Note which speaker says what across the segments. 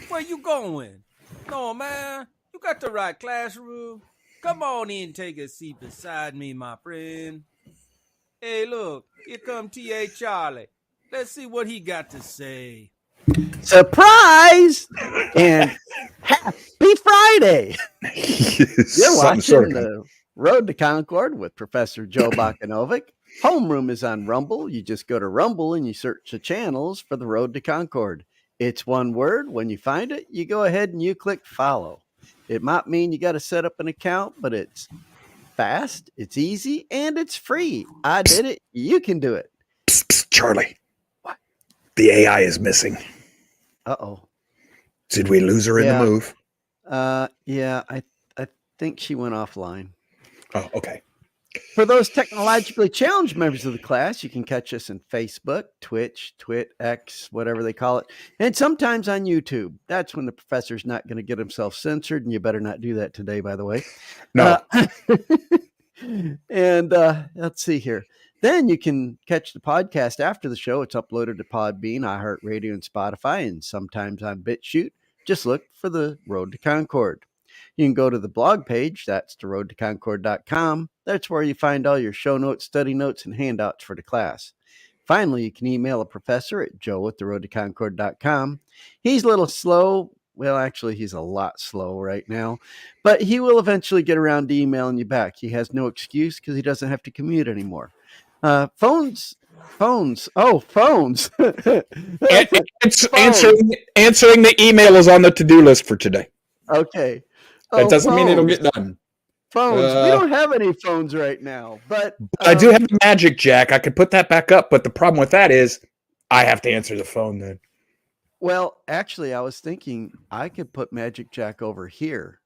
Speaker 1: Where you going? No, man. You got the right classroom. Come on in, take a seat beside me, my friend. Hey, look, here come T.A. Charlie. Let's see what he got to say.
Speaker 2: Surprise! And happy Friday! You're watching the Road to Concord with Professor Joe Bakanovic. Homeroom is on Rumble. You just go to Rumble and you search the channels for the Road to Concord. It's one word. When you find it, you go ahead and you click follow. It might mean you got to set up an account, but it's fast, it's easy, and it's free. I did it. You can do it.
Speaker 3: Psst, psst, Charlie.
Speaker 2: What?
Speaker 3: The AI is missing.
Speaker 2: Uh-oh.
Speaker 3: Did we lose her in the move?
Speaker 2: Yeah, I think she went offline.
Speaker 3: Oh, okay.
Speaker 2: For those technologically challenged members of the class, you can catch us on Facebook, Twitch, X, whatever they call it, and sometimes on YouTube. That's when the professor's not going to get himself censored, and you better not do that today, by the way.
Speaker 3: No.
Speaker 2: And let's see here. Then you can catch the podcast after the show. It's uploaded to Podbean, iHeartRadio, and Spotify, and sometimes on BitChute. Just look for the Road to Concord. You can go to the blog page. That's theroadtoconcord.com. That's where you find all your show notes, study notes, and handouts for the class. Finally, you can email a professor at joe@theroadtoconcord.com. He's a little slow. Well, actually, he's a lot slow right now, but he will eventually get around to emailing you back. He has no excuse because he doesn't have to commute anymore. Phones. Oh, phones.
Speaker 3: Answering the email is on the to-do list for today.
Speaker 2: Okay.
Speaker 3: That doesn't mean it'll get done.
Speaker 2: Phones. We don't have any phones right now, but
Speaker 3: I do have a Magic Jack. I could put that back up, but the problem with that is I have to answer the phone then.
Speaker 2: Well, actually, I was thinking I could put Magic Jack over here.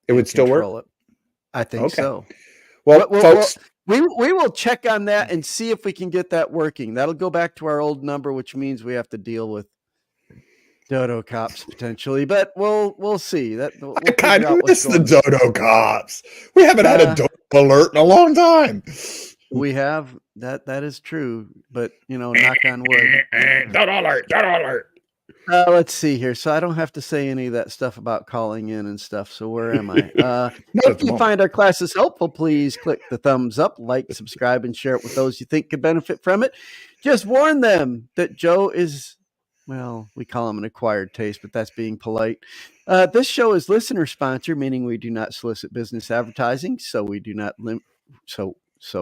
Speaker 3: It would still work?
Speaker 2: I think so.
Speaker 3: Well, folks,
Speaker 2: we will check on that and see if we can get that working. That'll go back to our old number, which means we have to deal with Dodo cops potentially, but we'll see. We'll
Speaker 3: I kind of miss the Dodo cops. We haven't had a Dodo alert in a long time.
Speaker 2: We have that is true, but knock on wood.
Speaker 3: Dodo alert.
Speaker 2: Let's see here. So I don't have to say any of that stuff about calling in and stuff. So where am I? If you find our classes helpful, please click the thumbs up, like, subscribe, and share it with those you think could benefit from it. Just warn them that Joe is, well, we call him an acquired taste, but that's being polite. This show is listener sponsored, meaning we do not solicit business advertising. So we do not So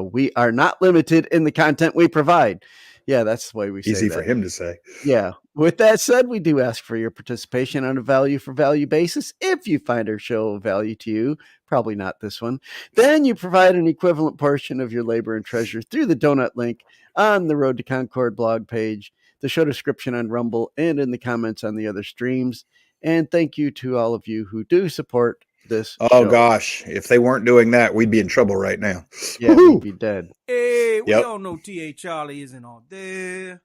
Speaker 2: we are not limited in the content we provide. Yeah, that's the way we say
Speaker 3: Easy
Speaker 2: that.
Speaker 3: for him to say.
Speaker 2: Yeah. With that said, we do ask for your participation on a value for value basis. If you find our show of value to you, probably not this one, then you provide an equivalent portion of your labor and treasure through the donut link on the Road to Concord blog page, the show description on Rumble, and in the comments on the other streams. And thank you to all of you who do support this show.
Speaker 3: Gosh, if they weren't doing that, we'd be in trouble right now.
Speaker 2: Yeah, we'd be dead.
Speaker 1: Hey, we all know T.A. Charlie isn't all there.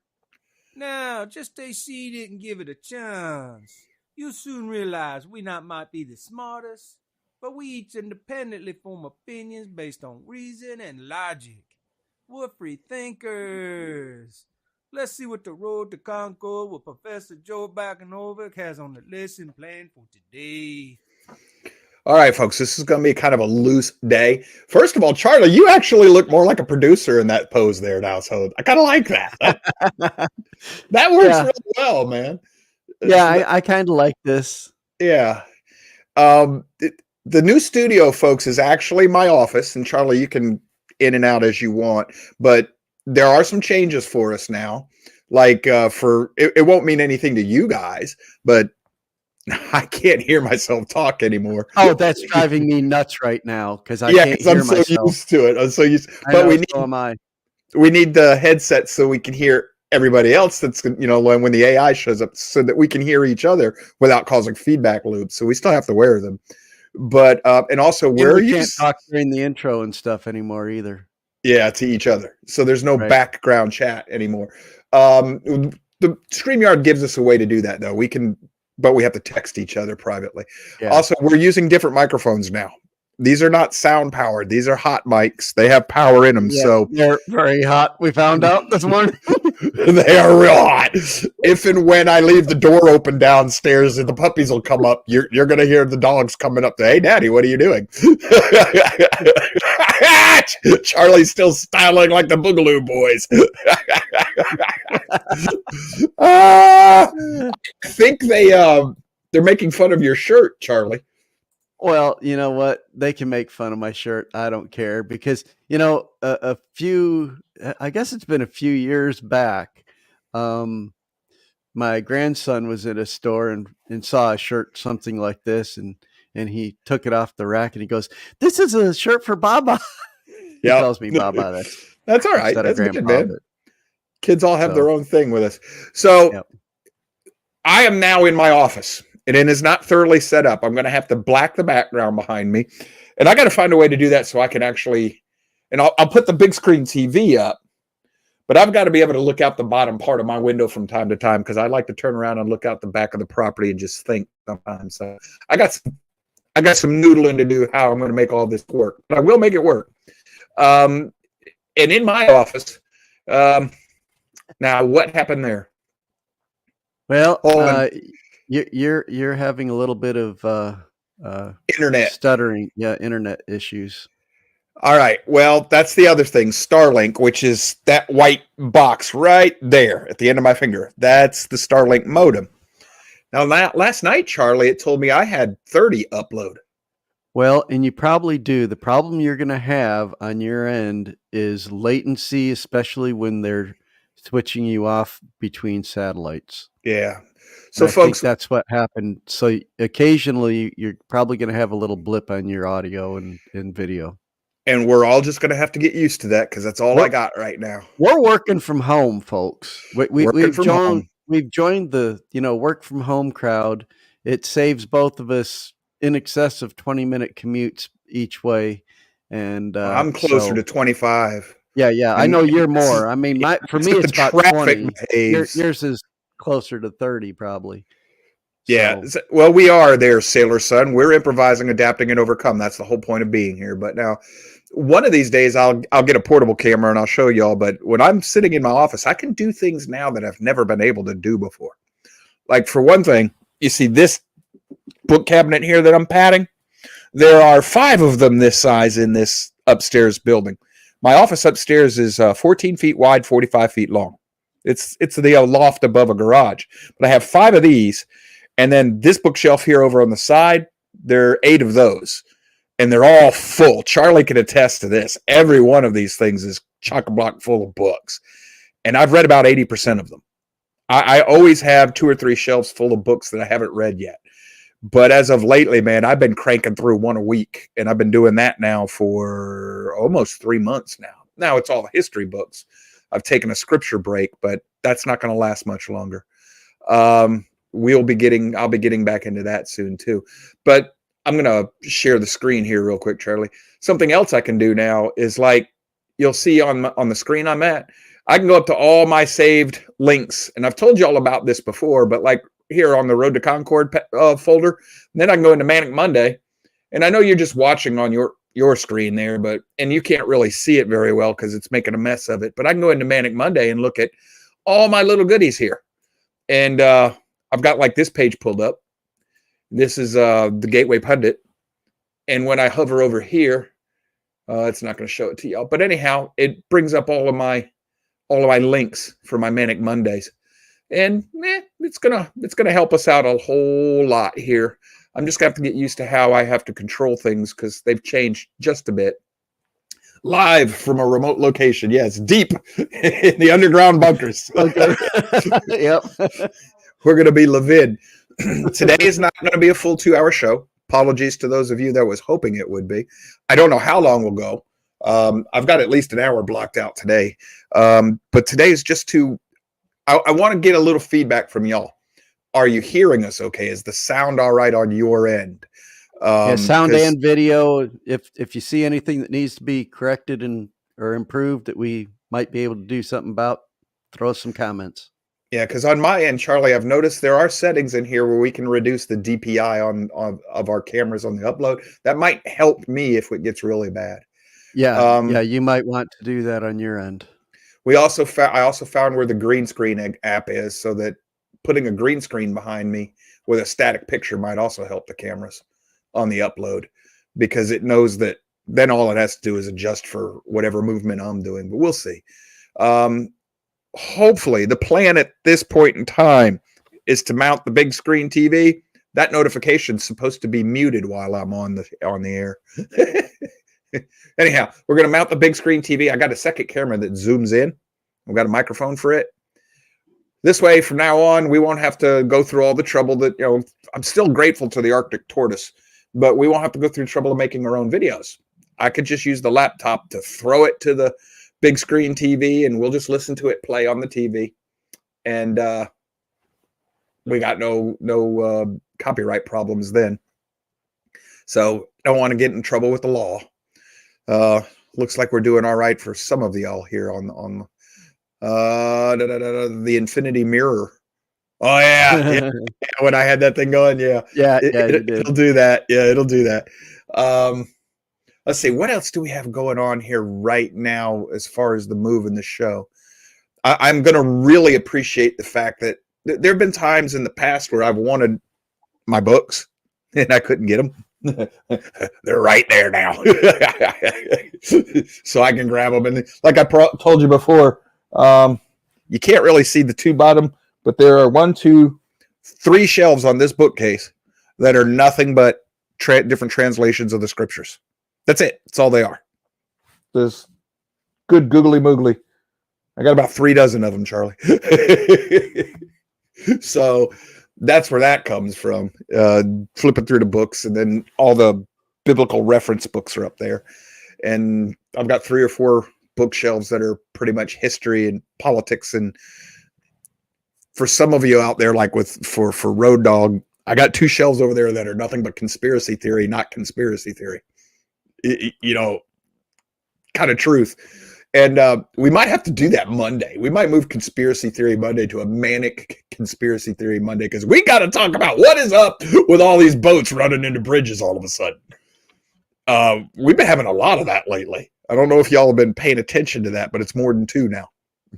Speaker 1: Now, just stay seated and give it a chance. You'll soon realize we not might be the smartest, but we each independently form opinions based on reason and logic. We're free thinkers. Let's see what the Road to Concord with Professor Joe Bakanovic has on the lesson plan for today.
Speaker 3: All right, folks, this is going to be kind of a loose day. First of all, Charlie, you actually look more like a producer in that pose there now, so I kind of like that. That works really well, man.
Speaker 2: Yeah, I kind of like this.
Speaker 3: Yeah. The new studio, folks, is actually my office, and Charlie, you can in and out as you want, but there are some changes for us now. Like it won't mean anything to you guys, but I can't hear myself talk anymore.
Speaker 2: Oh, that's driving me nuts right now because I can't hear myself.
Speaker 3: I'm so used to it. I'm so used. But we need the headset so we can hear everybody else. That's when the AI shows up, so that we can hear each other without causing feedback loops. So we still have to wear them. But and also we
Speaker 2: can't talk during the intro and stuff anymore either.
Speaker 3: Yeah, to each other. So there's no background chat anymore. The StreamYard gives us a way to do that, though. But we have to text each other privately. Yeah. Also, we're using different microphones now. These are not sound powered. These are hot mics. They have power in them.
Speaker 2: Yeah,
Speaker 3: So
Speaker 2: they're very hot. We found out this morning.
Speaker 3: they are real hot. If and when I leave the door open downstairs and the puppies will come up, you're going to hear the dogs coming up to, hey, Daddy, what are you doing? Charlie's still styling like the Boogaloo Boys. I think they're making fun of your shirt, Charlie.
Speaker 2: Well, you know what? They can make fun of my shirt. I don't care because, I guess it's been a few years back. My grandson was at a store and saw a shirt, something like this. And he took it off the rack and he goes, "This is a shirt for Baba." He calls me Baba.
Speaker 3: That's all right. That's
Speaker 2: Grandpa,
Speaker 3: good, man. Kids all have their own thing with us. So I am now in my office. And it is not thoroughly set up. I'm going to have to black the background behind me. And I got to find a way to do that so I can actually, and I'll put the big screen TV up, but I've got to be able to look out the bottom part of my window from time to time because I like to turn around and look out the back of the property and just think sometimes. So I got some noodling to do how I'm going to make all this work, but I will make it work. And in my office, now what happened there?
Speaker 2: Well, you're having a little bit of
Speaker 3: internet
Speaker 2: stuttering, internet issues.
Speaker 3: All right. Well, that's the other thing. Starlink, which is that white box right there at the end of my finger. That's the Starlink modem. Now, last night, Charlie, it told me I had 30 upload.
Speaker 2: Well, and you probably do. The problem you're going to have on your end is latency, especially when they're switching you off between satellites.
Speaker 3: Yeah. So,
Speaker 2: folks, that's what happened. So occasionally you're probably going to have a little blip on your audio and video.
Speaker 3: And we're all just going to have to get used to that because that's all I got right now.
Speaker 2: We're working from home, folks. We've joined the work from home crowd. It saves both of us in excess of 20-minute commutes each way. And
Speaker 3: I'm closer to 25.
Speaker 2: Yeah. And I know you're more. I mean, for me, it's about 20. Yours is closer to 30 probably.
Speaker 3: Yeah. Well, we are there, Sailor Son. We're improvising, adapting, and overcome. That's the whole point of being here. But now, one of these days, I'll get a portable camera and I'll show y'all. But when I'm sitting in my office, I can do things now that I've never been able to do before. Like, for one thing, you see this book cabinet here that I'm patting? There are 5 of them this size in this upstairs building. My office upstairs is 14 feet wide, 45 feet long. It's the loft above a garage. But I have 5 of these. And then this bookshelf here over on the side, there are 8 of those. And they're all full. Charlie can attest to this. Every one of these things is chock-a-block full of books. And I've read about 80% of them. I always have 2 or 3 shelves full of books that I haven't read yet. But as of lately, man, I've been cranking through one a week. And I've been doing that now for almost 3 months now. Now it's all history books. I've taken a scripture break, but that's not going to last much longer. I'll be getting back into that soon too. But I'm going to share the screen here real quick, Charlie. Something else I can do now is, like, you'll see on the screen I'm at, I can go up to all my saved links. And I've told you all about this before, but like here on the Road to Concord folder, then I can go into Manic Monday. And I know you're just watching on your screen there, and you can't really see it very well because it's making a mess of it. But I can go into Manic Monday and look at all my little goodies here. And I've got like this page pulled up. This is the Gateway Pundit. And when I hover over here, it's not going to show it to y'all. But anyhow, it brings up all of my links for my Manic Mondays. And it's gonna help us out a whole lot here. I'm just going to have to get used to how I have to control things because they've changed just a bit. Live from a remote location. Yes, deep in the underground bunkers. Okay.
Speaker 2: Yep.
Speaker 3: We're going to be livid. Today is not going to be a full 2-hour show. Apologies to those of you that was hoping it would be. I don't know how long we'll go. I've got at least an hour blocked out today. But today is just I want to get a little feedback from y'all. Are you hearing us okay? Is the sound all right on your end?
Speaker 2: Sound and video. If you see anything that needs to be corrected or improved that we might be able to do something about, throw us some comments.
Speaker 3: Yeah, because on my end, Charlie, I've noticed there are settings in here where we can reduce the DPI of our cameras on the upload. That might help me if it gets really bad.
Speaker 2: Yeah, you might want to do that on your end.
Speaker 3: I also found where the green screen app is, so that putting a green screen behind me with a static picture might also help the cameras on the upload, because it knows that then all it has to do is adjust for whatever movement I'm doing. But we'll see. Hopefully, the plan at this point in time is to mount the big screen TV. That notification's supposed to be muted while I'm on the air. Anyhow, we're going to mount the big screen TV. I got a second camera that zooms in. I've got a microphone for it. This way, from now on, we won't have to go through all the trouble that, I'm still grateful to the Arctic Tortoise, but we won't have to go through the trouble of making our own videos. I could just use the laptop to throw it to the big screen TV, and we'll just listen to it play on the TV. And we got no copyright problems then. So don't want to get in trouble with the law. Looks like we're doing all right for some of y'all here on the infinity mirror. Oh yeah. When I had that thing going, it'll do that. Yeah, it'll do that. Let's see, what else do we have going on here right now as far as the move in the show? I'm going to really appreciate the fact that there have been times in the past where I've wanted my books and I couldn't get them. They're right there now. So I can grab them. And like I told you before, you can't really see the two bottom, but there are 1, 2, 3 shelves on this bookcase that are nothing but different translations of the scriptures. That's it. That's all they are. This good googly moogly. I got about 3 dozen of them, Charlie. So that's where that comes from. Flipping through the books, and then all the biblical reference books are up there. And I've got 3 or 4 bookshelves that are pretty much history and politics. And for some of you out there, like for Road Dog, I got 2 shelves over there that are nothing but conspiracy theory, not conspiracy theory. Kind of truth. And we might have to do that Monday. We might move Conspiracy Theory Monday to a manic Conspiracy Theory Monday, because we got to talk about what is up with all these boats running into bridges all of a sudden. We've been having a lot of that lately. I don't know if y'all have been paying attention to that, but it's more than 2 now.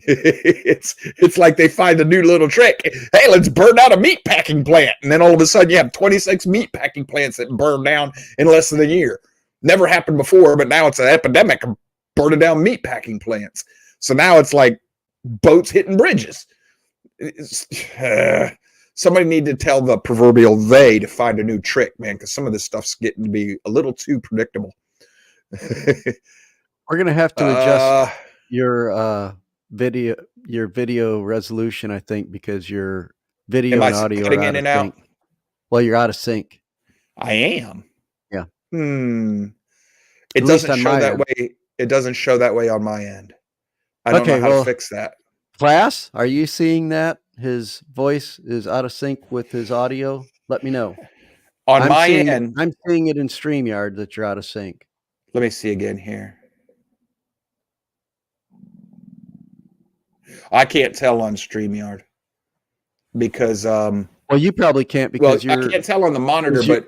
Speaker 3: It's like they find a new little trick. Hey, let's burn out a meat packing plant. And then all of a sudden you have 26 meat packing plants that burn down in less than a year. Never happened before, but now it's an epidemic of burning down meat packing plants. So now it's like boats hitting bridges. Somebody need to tell the proverbial they to find a new trick, man, because some of this stuff's getting to be a little too predictable.
Speaker 2: We're gonna have to adjust your video resolution, I think, because your video and audio are out of sync. Well, you're out of sync.
Speaker 3: I am.
Speaker 2: Yeah.
Speaker 3: It doesn't show that way. It doesn't show that way on my end. I don't know how to fix that.
Speaker 2: Class, are you seeing that his voice is out of sync with his audio? Let me know.
Speaker 3: On my end,
Speaker 2: I'm seeing it in StreamYard that you're out of sync.
Speaker 3: Let me see again here. I can't tell on StreamYard because
Speaker 2: well, you probably can't because
Speaker 3: I can't tell on the monitor, but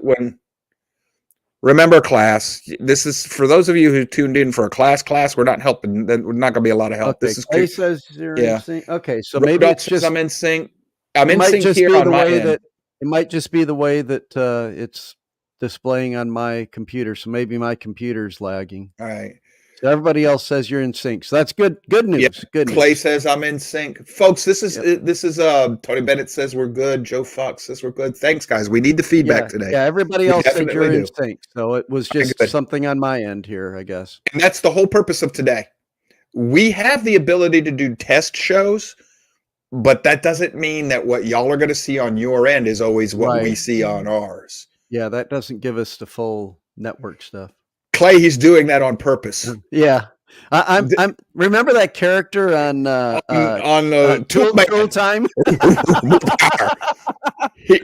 Speaker 3: remember, class, this is for those of you who tuned in for a class, we're not helping. We're not going to be a lot of help.
Speaker 2: Okay.
Speaker 3: This is
Speaker 2: Clay says you're in sync. Okay, so maybe it's just
Speaker 3: I'm in sync. I'm in sync here on my end.
Speaker 2: It might just be the way that it's displaying on my computer. So maybe my computer's lagging.
Speaker 3: All right.
Speaker 2: So everybody else says you're in sync. So that's good. Good news.
Speaker 3: Yep.
Speaker 2: Good news.
Speaker 3: Clay says I'm in sync, folks. This is Tony Bennett says we're good. Joe Fox says we're good. Thanks, guys. We need the feedback today.
Speaker 2: Yeah, everybody else said you're in sync. So it was just something on my end here, I guess.
Speaker 3: And that's the whole purpose of today. We have the ability to do test shows, but that doesn't mean that what y'all are going to see on your end is always what we see on ours.
Speaker 2: Yeah, that doesn't give us the full network stuff.
Speaker 3: Clay, he's doing that on purpose.
Speaker 2: Yeah, I'm remember that character on Tool Time.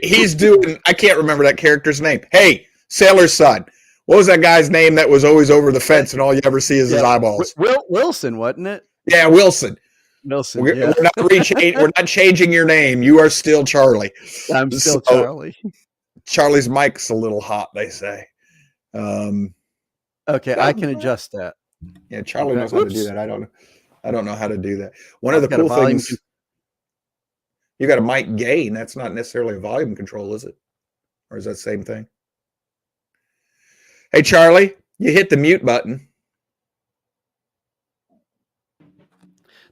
Speaker 3: He's doing. I can't remember that character's name. Hey, Sailor's Son. What was that guy's name that was always over the fence and all you ever see is his eyeballs?
Speaker 2: Wilson, wasn't it?
Speaker 3: Yeah, Wilson.
Speaker 2: Wilson.
Speaker 3: We're,
Speaker 2: Yeah,
Speaker 3: we're not changing your name. You are still Charlie.
Speaker 2: I'm still
Speaker 3: So,
Speaker 2: Charlie.
Speaker 3: Charlie's mic's a little hot, they say.
Speaker 2: Okay, I can adjust that.
Speaker 3: Yeah, Charlie
Speaker 2: Okay.
Speaker 3: knows how to do
Speaker 2: Whoops.
Speaker 3: that. I don't know how to do that. One
Speaker 2: I've
Speaker 3: of the
Speaker 2: got a
Speaker 3: cool
Speaker 2: volume
Speaker 3: things, you got a mic gain. That's not necessarily a volume control, is it? Or is that the same thing? Hey, Charlie, you hit the mute button.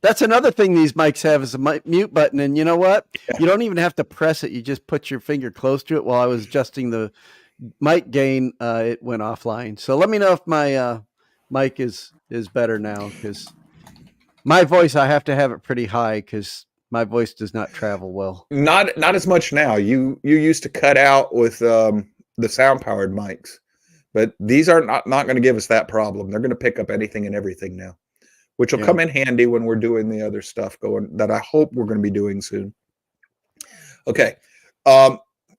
Speaker 2: That's another thing these mics have is a mute button. And you know what? Yeah. You don't even have to press it. You just put your finger close to it. While I was adjusting the mic gain, it went offline. So let me know if my mic is better now, because my voice, I have to have it pretty high because my voice does not travel well.
Speaker 3: Not as much now. You used to cut out with the sound powered mics, but these are not going to give us that problem. They're going to pick up anything and everything now, which will come in handy when we're doing the other stuff that I hope we're going to be doing soon. Okay.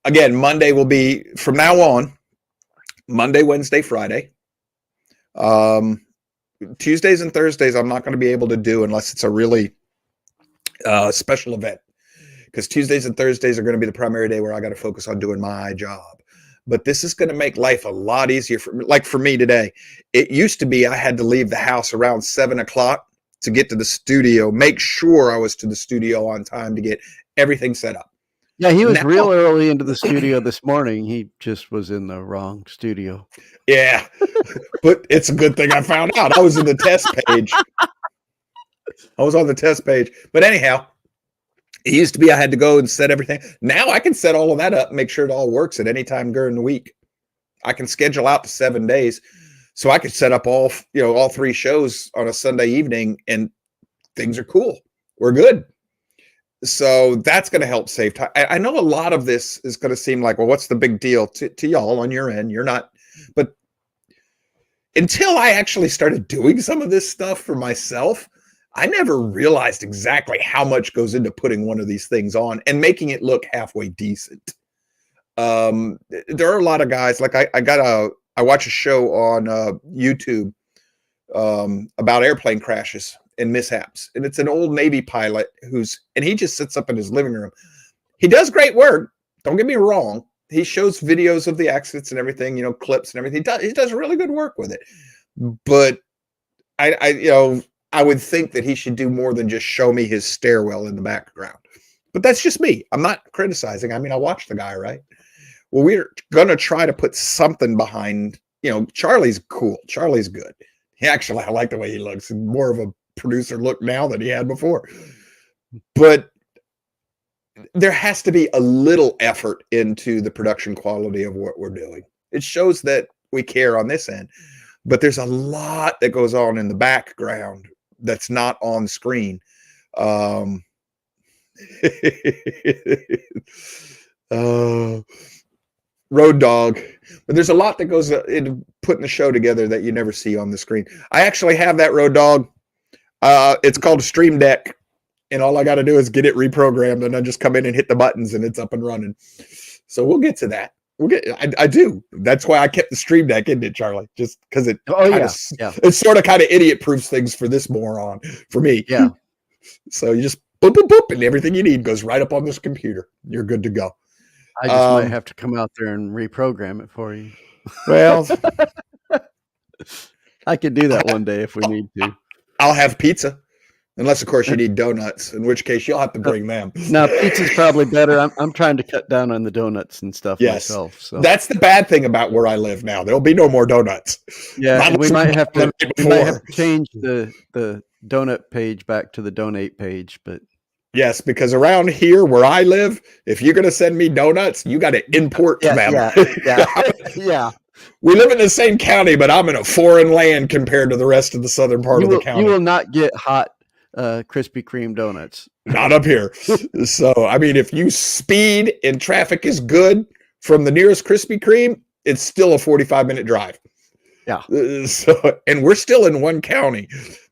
Speaker 3: Again, Monday will be, from now on, Monday, Wednesday, Friday. Tuesdays and Thursdays I'm not going to be able to do unless it's a really special event, because Tuesdays and Thursdays are going to be the primary day where I got to focus on doing my job. But this is going to make life a lot easier for me today. It used to be I had to leave the house around 7 o'clock to get to the studio, make sure I was to the studio on time to get everything set up.
Speaker 2: Yeah, he was real early into the studio this morning. He just was in the wrong studio.
Speaker 3: Yeah, but it's a good thing I found out. I was in the test page. I was on the test page. But anyhow, it used to be I had to go and set everything. Now I can set all of that up and make sure it all works at any time during the week. I can schedule out to 7 days. So I could set up all 3 shows on a Sunday evening, and things are cool. We're good. So that's going to help save time. I know a lot of this is going to seem like, well, what's the big deal to y'all on your end? You're not, but until I actually started doing some of this stuff for myself, I never realized exactly how much goes into putting one of these things on and making it look halfway decent. There are a lot of guys, like I watch a show on YouTube about airplane crashes and mishaps. And it's an old Navy pilot and he just sits up in his living room. He does great work. Don't get me wrong. He shows videos of the accidents and everything, clips and everything. He does really good work with it. But I would think that he should do more than just show me his stairwell in the background. But that's just me. I'm not criticizing. I mean, I watch the guy, right? Well, we're going to try to put something behind, Charlie's cool. Charlie's good. I like the way he looks. More of a producer look now than he had before. But there has to be a little effort into the production quality of what we're doing. It shows that we care on this end. But there's a lot that goes on in the background that's not on screen. Road Dog. But there's a lot that goes into putting the show together that you never see on the screen. I actually have that Road Dog. It's called a Stream Deck. And all I got to do is get it reprogrammed, and then just come in and hit the buttons, and it's up and running. So we'll get to that. I do. That's why I kept the Stream Deck, isn't it, Charlie? Just because it. It sort of kind of idiot proofs things for this moron, for me.
Speaker 2: Yeah.
Speaker 3: So you just boop boop boop, and everything you need goes right up on this computer. You're good to go.
Speaker 2: I just might have to come out there and reprogram it for you.
Speaker 3: Well,
Speaker 2: I could do that one day if we need to.
Speaker 3: I'll have pizza. Unless, of course, you need donuts, in which case you'll have to bring them.
Speaker 2: No, pizza's probably better. I'm trying to cut down on the donuts and stuff myself. So
Speaker 3: that's the bad thing about where I live now. There'll be no more donuts.
Speaker 2: Yeah, we might have to change the donut page back to the donate page. But
Speaker 3: yes, because around here where I live, if you're going to send me donuts, you got to import them.
Speaker 2: Yeah.
Speaker 3: We live in the same county, but I'm in a foreign land compared to the rest of the southern part of the county.
Speaker 2: You will not get hot Krispy Kreme donuts.
Speaker 3: Not up here. So, I mean, if you speed and traffic is good from the nearest Krispy Kreme, it's still a 45-minute drive.
Speaker 2: Yeah.
Speaker 3: So, and we're still in one county.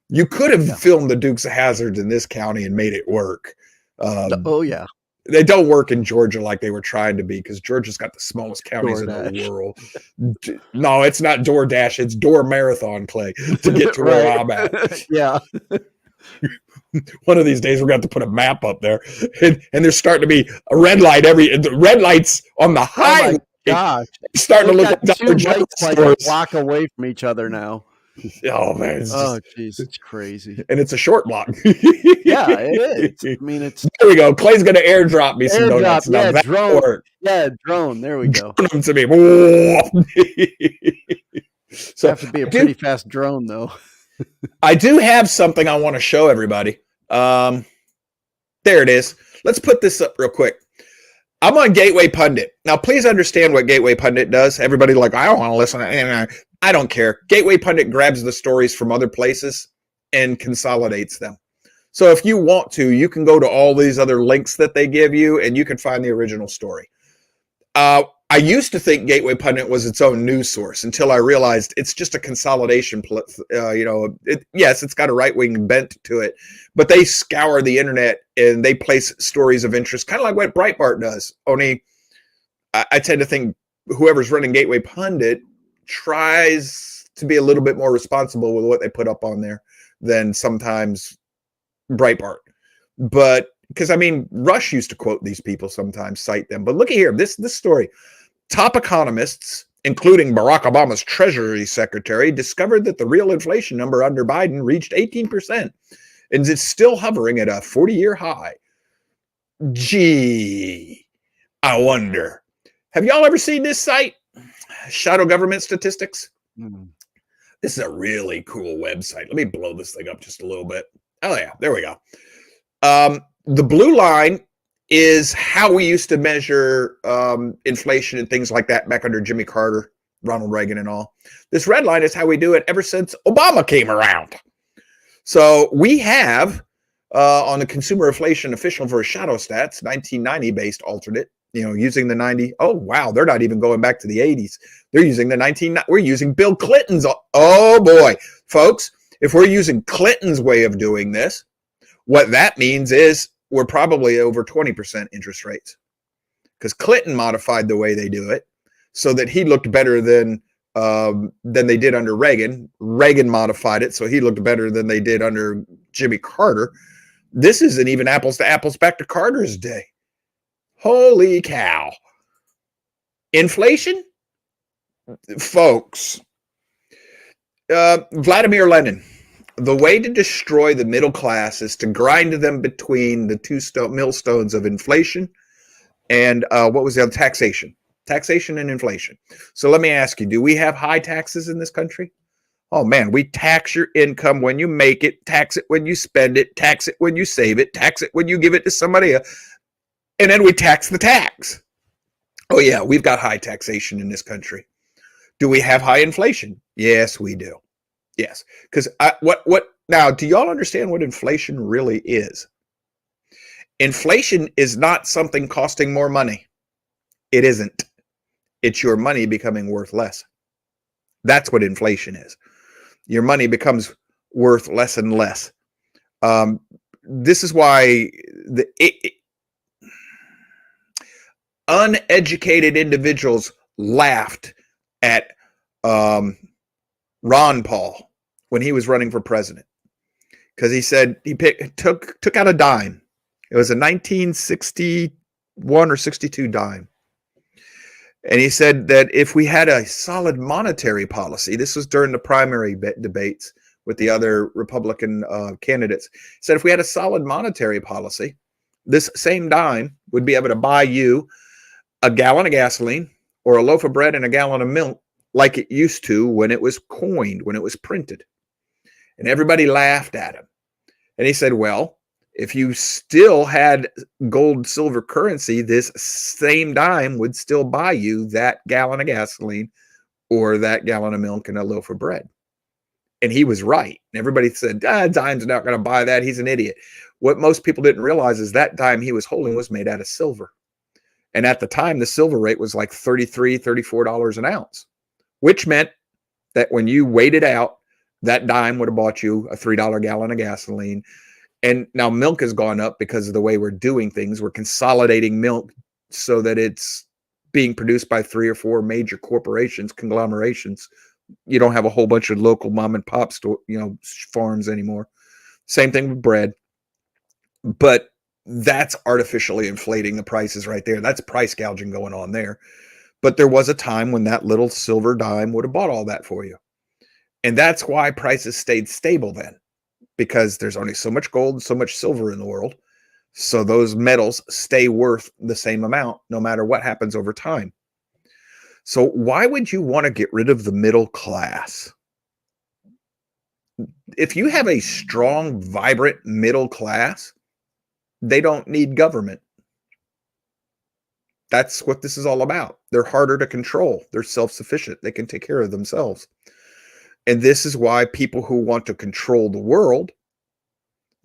Speaker 3: You could have filmed the Dukes of Hazzard in this county and made it work.
Speaker 2: Yeah.
Speaker 3: They don't work in Georgia like they were trying to be, because Georgia's got the smallest counties in the world. No, it's not DoorDash. It's Door Marathon, Clay, to get to where I'm at.
Speaker 2: Yeah.
Speaker 3: One of these days, we're going to have to put a map up there, and there's starting to be a red light the red lights on the highway.
Speaker 2: Gosh,
Speaker 3: Starting to look like
Speaker 2: got two
Speaker 3: Dr. Jones
Speaker 2: lights like a
Speaker 3: stores.
Speaker 2: block away from each other now.
Speaker 3: Oh man!
Speaker 2: Jeez, it's crazy.
Speaker 3: And it's a short block.
Speaker 2: Yeah, it is. I mean, it's
Speaker 3: there we go. Clay's going to airdrop me some donuts.
Speaker 2: Yeah,
Speaker 3: now
Speaker 2: drone. Yeah, drone. There we go.
Speaker 3: Drone them to me.
Speaker 2: So have to be a pretty fast drone, though.
Speaker 3: I do have something I want to show everybody. There it is. Let's put this up real quick. I'm on Gateway Pundit. Now, please understand what Gateway Pundit does. Everybody like, I don't want to listen. I don't care. Gateway Pundit grabs the stories from other places and consolidates them. So if you want to, you can go to all these other links that they give you, and you can find the original story. I used to think Gateway Pundit was its own news source until I realized it's just a consolidation. Yes, it's got a right-wing bent to it, but they scour the internet and they place stories of interest, kind of like what Breitbart does. Only I tend to think whoever's running Gateway Pundit tries to be a little bit more responsible with what they put up on there than sometimes Breitbart. But because I mean, Rush used to quote these people sometimes, cite them. But look at here, this story. Top economists, including Barack Obama's Treasury Secretary, discovered that the real inflation number under Biden reached 18% and is still hovering at a 40-year high. Gee, I wonder. Have y'all ever seen this site? Shadow Government Statistics? This is a really cool website. Let me blow this thing up just a little bit. Oh, yeah, there we go. The blue line is how we used to measure inflation and things like that back under Jimmy Carter, Ronald Reagan and all. This red line is how we do it ever since Obama came around. So we have on the Consumer Inflation Official for Shadow Stats, 1990 based alternate, using the 90. Oh, wow. They're not even going back to the 80s. They're using we're using Bill Clinton's. Oh boy, folks, if we're using Clinton's way of doing this, what that means is we're probably over 20% interest rates, because Clinton modified the way they do it so that he looked better than they did under Reagan. Reagan modified it so he looked better than they did under Jimmy Carter. This isn't even apples to apples back to Carter's day. Holy cow. Inflation? Folks, Vladimir Lenin. The way to destroy the middle class is to grind them between the two millstones of inflation and what was the other? Taxation. Taxation and inflation. So let me ask you, do we have high taxes in this country? Oh man, we tax your income when you make it, tax it when you spend it, tax it when you save it, tax it when you give it to somebody else, and then we tax the tax. Oh yeah, we've got high taxation in this country. Do we have high inflation? Yes, we do. Yes, because what now? Do y'all understand what inflation really is? Inflation is not something costing more money. It isn't. It's your money becoming worth less. That's what inflation is. Your money becomes worth less and less. This is why uneducated individuals laughed at Ron Paul when he was running for president, because he said he took out a dime. It was a 1961 or 62 dime. And he said that if we had a solid monetary policy, this was during the primary debates with the other Republican candidates, he said if we had a solid monetary policy, this same dime would be able to buy you a gallon of gasoline or a loaf of bread and a gallon of milk like it used to when it was coined, when it was printed. And everybody laughed at him. And he said, well, if you still had gold, silver currency, this same dime would still buy you that gallon of gasoline or that gallon of milk and a loaf of bread. And he was right. And everybody said, dime's not going to buy that. He's an idiot. What most people didn't realize is that dime he was holding was made out of silver. And at the time, the silver rate was like $33, $34 an ounce, which meant that when you weighed it out, that dime would have bought you a $3 gallon of gasoline. And now milk has gone up because of the way we're doing things. We're consolidating milk so that it's being produced by 3 or 4 major corporations, conglomerations. You don't have a whole bunch of local mom and pop store, farms anymore. Same thing with bread. But that's artificially inflating the prices right there. That's price gouging going on there. But there was a time when that little silver dime would have bought all that for you. And that's why prices stayed stable then, because there's only so much gold and so much silver in the world. So those metals stay worth the same amount no matter what happens over time. So why would you want to get rid of the middle class? If you have a strong, vibrant middle class, they don't need government. That's what this is all about. They're harder to control. They're self-sufficient. They can take care of themselves. And this is why people who want to control the world,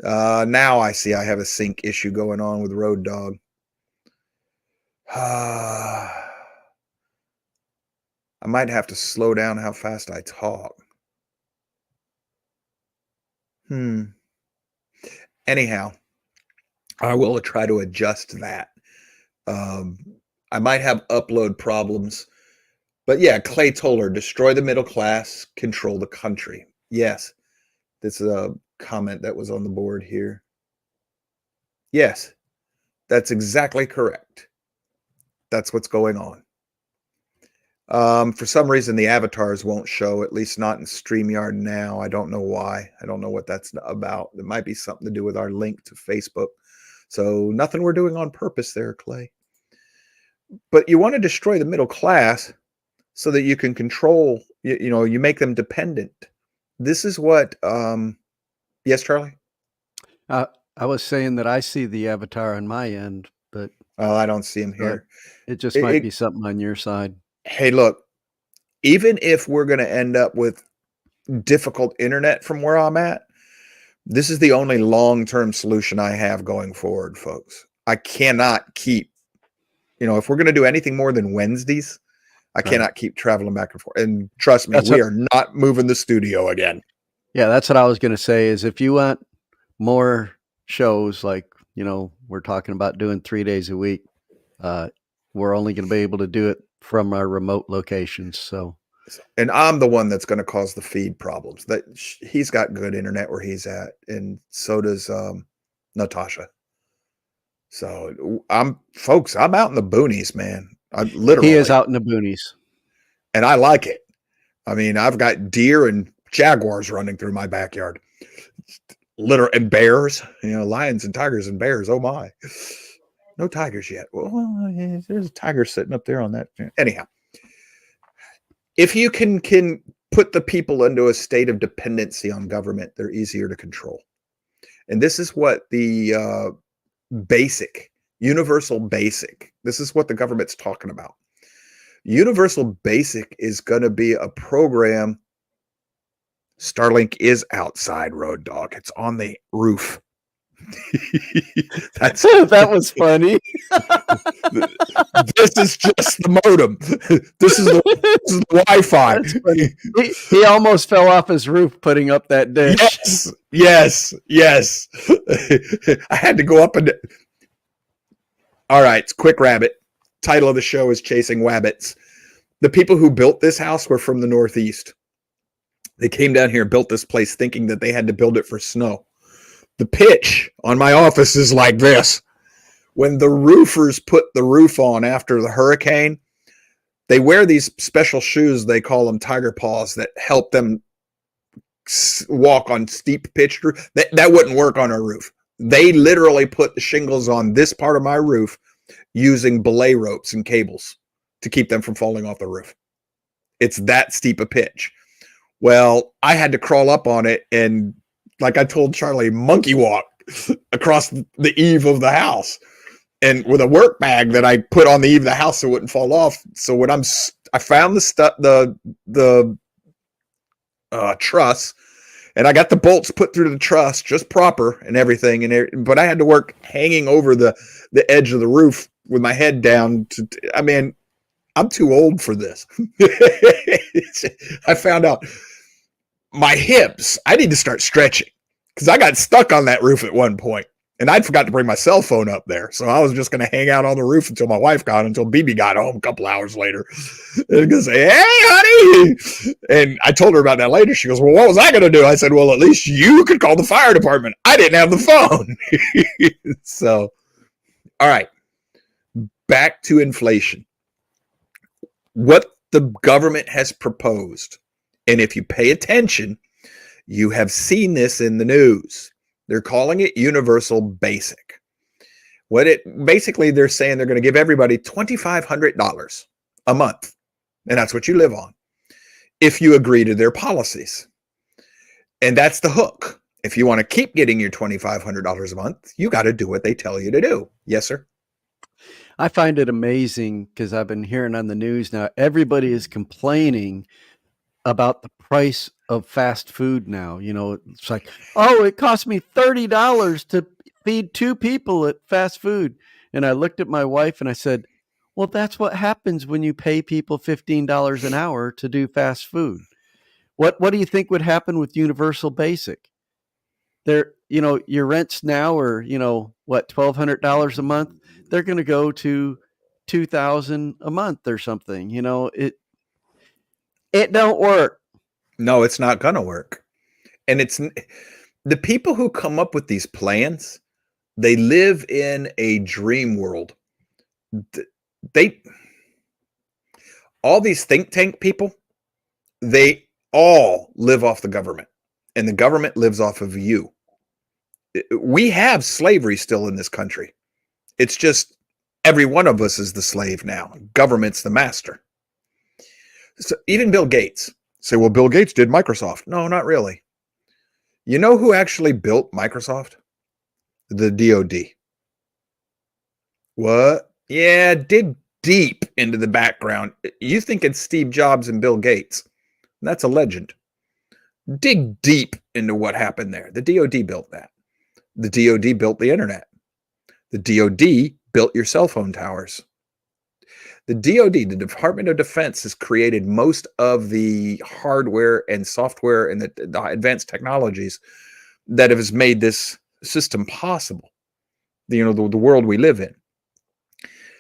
Speaker 3: now I see I have a sync issue going on with Road Dog. I might have to slow down how fast I talk. Anyhow, I will try to adjust that. I might have upload problems. But yeah, Clay Toller, destroy the middle class, control the country. Yes, this is a comment that was on the board here. Yes, that's exactly correct. That's what's going on. For some reason, the avatars won't show, at least not in StreamYard now. I don't know why. I don't know what that's about. It might be something to do with our link to Facebook. So nothing we're doing on purpose there, Clay. But you want to destroy the middle class so that you can control, you make them dependent. This is what, yes, Charlie?
Speaker 2: I was saying that I see the avatar on my end, but
Speaker 3: I don't see him here.
Speaker 2: It just might be something on your side.
Speaker 3: Hey, look, even if we're going to end up with difficult internet from where I'm at, this is the only long-term solution I have going forward, folks. I cannot keep, if we're going to do anything more than Wednesdays, I cannot keep traveling back and forth. And trust me, we are not moving the studio again.
Speaker 2: Yeah, that's what I was going to say is if you want more shows like, we're talking about doing 3 days a week, we're only going to be able to do it from our remote locations. So,
Speaker 3: and I'm the one that's going to cause the feed problems. That he's got good internet where he's at, and so does Natasha. So I'm out in the boonies, man. He
Speaker 2: is out in the boonies,
Speaker 3: and I like it. I mean, I've got deer and jaguars running through my backyard, and bears. Lions and tigers and bears. Oh my! No tigers yet. Well, there's a tiger sitting up there on that. Anyhow, if you can put the people into a state of dependency on government, they're easier to control. And this is what the universal basic. This is what the government's talking about. Universal basic is going to be a program. Starlink is outside, Road Dog. It's on the roof.
Speaker 2: That was funny.
Speaker 3: This is just the modem. This is the Wi-Fi.
Speaker 2: He almost fell off his roof putting up that dish.
Speaker 3: Yes. I had to go up and. All right, it's Quick Rabbit. Title of the show is Chasing Wabbits. The people who built this house were from the Northeast. They came down here and built this place thinking that they had to build it for snow. The pitch on my office is like this. When the roofers put the roof on after the hurricane, they wear these special shoes. They call them tiger paws that help them walk on steep pitched roof. That wouldn't work on our roof. They literally put the shingles on this part of my roof using belay ropes and cables to keep them from falling off the roof. It's that steep a pitch. Well, I had to crawl up on it and, like I told Charlie, monkey walk across the eave of the house, and with a work bag that I put on the eave of the house so it wouldn't fall off. So when I found the truss, and I got the bolts put through the truss just proper and everything, but I had to work hanging over the edge of the roof with my head down. I'm too old for this. I found out my hips, I need to start stretching because I got stuck on that roof at one point. And I'd forgot to bring my cell phone up there. So I was just going to hang out on the roof until my wife got, until BB got home a couple hours later. And going to say, hey, honey. And I told her about that later. She goes, well, what was I going to do? I said, well, at least you could call the fire department. I didn't have the phone. So, all right. Back to inflation. What the government has proposed, and if you pay attention, you have seen this in the news. They're calling it universal basic. Basically, they're saying they're going to give everybody $2,500 a month, and that's what you live on if you agree to their policies. And that's the hook. If you want to keep getting your $2,500 a month, you got to do what they tell you to do. Yes, sir.
Speaker 2: I find it amazing because I've been hearing on the news now, everybody is complaining about the price of fast food now. You know, it's like, oh, it cost me $30 to feed 2 people at fast food. And I looked at my wife and I said, well, that's what happens when you pay people $15 an hour to do fast food. What do you think would happen with universal basic? There, you know, your rents now are, you know, what, $1,200 a month? They're going to go to $2,000 a month or something. You know, it don't work.
Speaker 3: No, it's not going to work. And it's the people who come up with these plans, they live in a dream world. All these think tank people, they all live off the government, and the government lives off of you. We have slavery still in this country. It's just every one of us is the slave now. Government's the master. So even Bill Gates say, well, Bill Gates did Microsoft. No, not really. You know who actually built Microsoft? The DOD. What? Yeah, dig deep into the background. You think it's Steve Jobs and Bill Gates. That's a legend. Dig deep into what happened there. The DOD built that. The DOD built the internet. The DOD built your cell phone towers. The DOD, the Department of Defense, has created most of the hardware and software and the advanced technologies that has made this system possible. You know, the world we live in.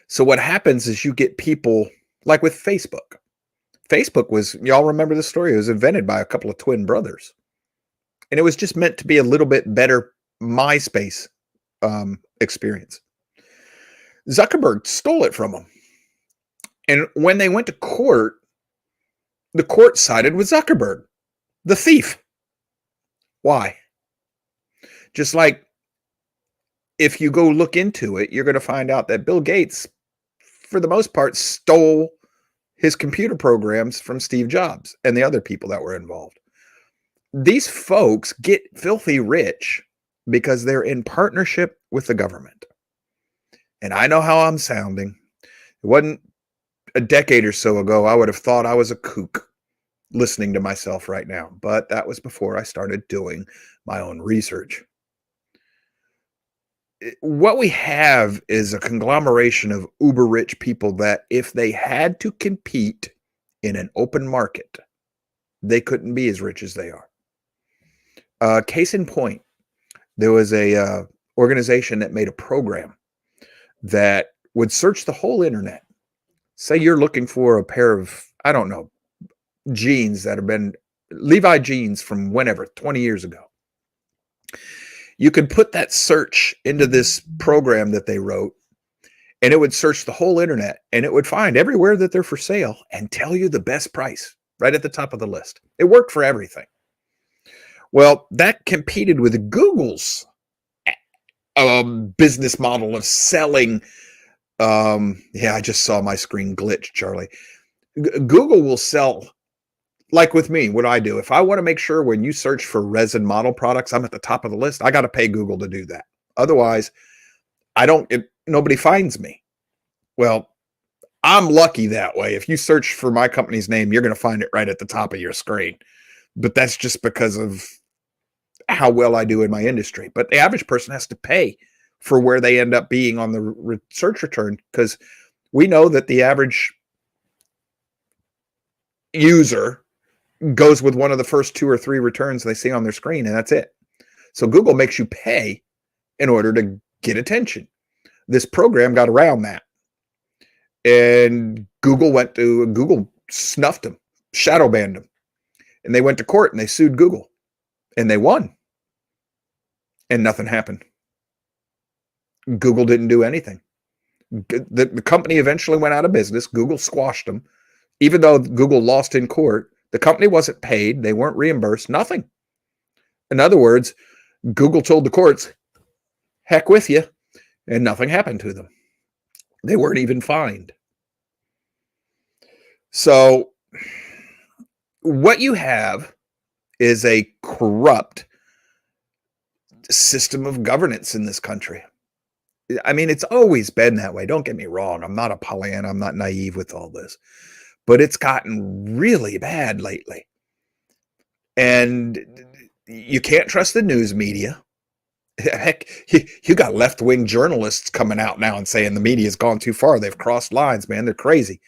Speaker 3: So what happens is you get people like with Facebook. Facebook was, y'all remember the story? It was invented by a couple of twin brothers. And it was just meant to be a little bit better MySpace experience. Zuckerberg stole it from them. And when they went to court, the court sided with Zuckerberg, the thief. Why? Just like if you go look into it, you're going to find out that Bill Gates, for the most part, stole his computer programs from Steve Jobs and the other people that were involved. These folks get filthy rich because they're in partnership with the government. And I know how I'm sounding. It wasn't a decade or so ago, I would have thought I was a kook listening to myself right now. But that was before I started doing my own research. What we have is a conglomeration of uber rich people that if they had to compete in an open market, they couldn't be as rich as they are. Case in point, there was a organization that made a program that would search the whole internet. Say you're looking for a pair of, I don't know, jeans that have been Levi jeans from whenever, 20 years ago. You could put that search into this program that they wrote, and it would search the whole internet, and it would find everywhere that they're for sale and tell you the best price right at the top of the list. It worked for everything. Well, that competed with Google's business model of selling. Yeah, I just saw my screen glitch, Charlie. Google will sell, like with me, what I do. If I want to make sure when you search for resin model products, I'm at the top of the list, I got to pay Google to do that. Otherwise, nobody finds me. Well, I'm lucky that way. If you search for my company's name, you're going to find it right at the top of your screen. But that's just because of how well I do in my industry. But the average person has to pay for where they end up being on the search return, because we know that the average user goes with one of the first 2 or 3 returns they see on their screen, and that's it. So Google makes you pay in order to get attention. This program got around that. And Google snuffed them, shadow banned them. And they went to court and they sued Google. And they won. And nothing happened. Google didn't do anything. The company eventually went out of business. Google squashed them. Even though Google lost in court, the company wasn't paid. They weren't reimbursed. Nothing. In other words, Google told the courts, heck with you. And nothing happened to them. They weren't even fined. So what you have is a corrupt system of governance in this country. I mean, it's always been that way. Don't get me wrong. I'm not a Pollyanna. I'm not naive with all this. But it's gotten really bad lately. And you can't trust the news media. Heck, you got left-wing journalists coming out now and saying the media's gone too far. They've crossed lines, man. They're crazy.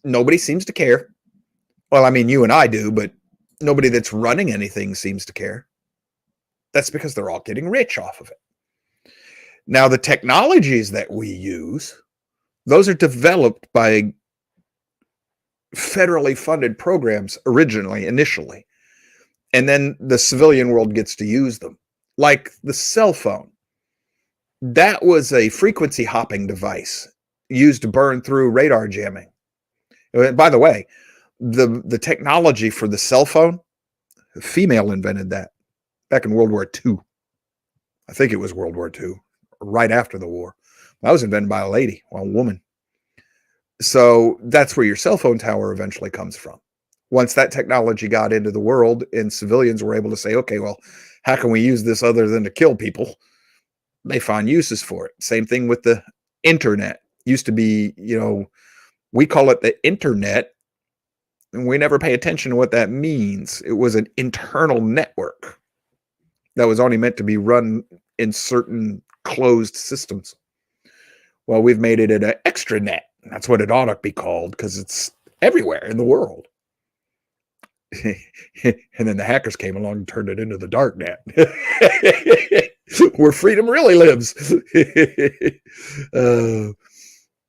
Speaker 3: Nobody seems to care. Well, I mean, you and I do, but nobody that's running anything seems to care. That's because they're all getting rich off of it. Now, the technologies that we use, those are developed by federally funded programs initially. And then the civilian world gets to use them. Like the cell phone. That was a frequency hopping device used to burn through radar jamming. By the way, the technology for the cell phone, a female invented that back in World War II. I think it was World War II, right after the war. That was invented by a woman. So that's where your cell phone tower eventually comes from. Once that technology got into the world and civilians were able to say, okay, well, how can we use this other than to kill people? They find uses for it. Same thing with the internet. Used to be, we call it the internet, and we never pay attention to what that means. It was an internal network that was only meant to be run in certain closed systems. Well, we've made it an extranet. That's what it ought to be called because it's everywhere in the world. And then the hackers came along and turned it into the dark net. Where freedom really lives.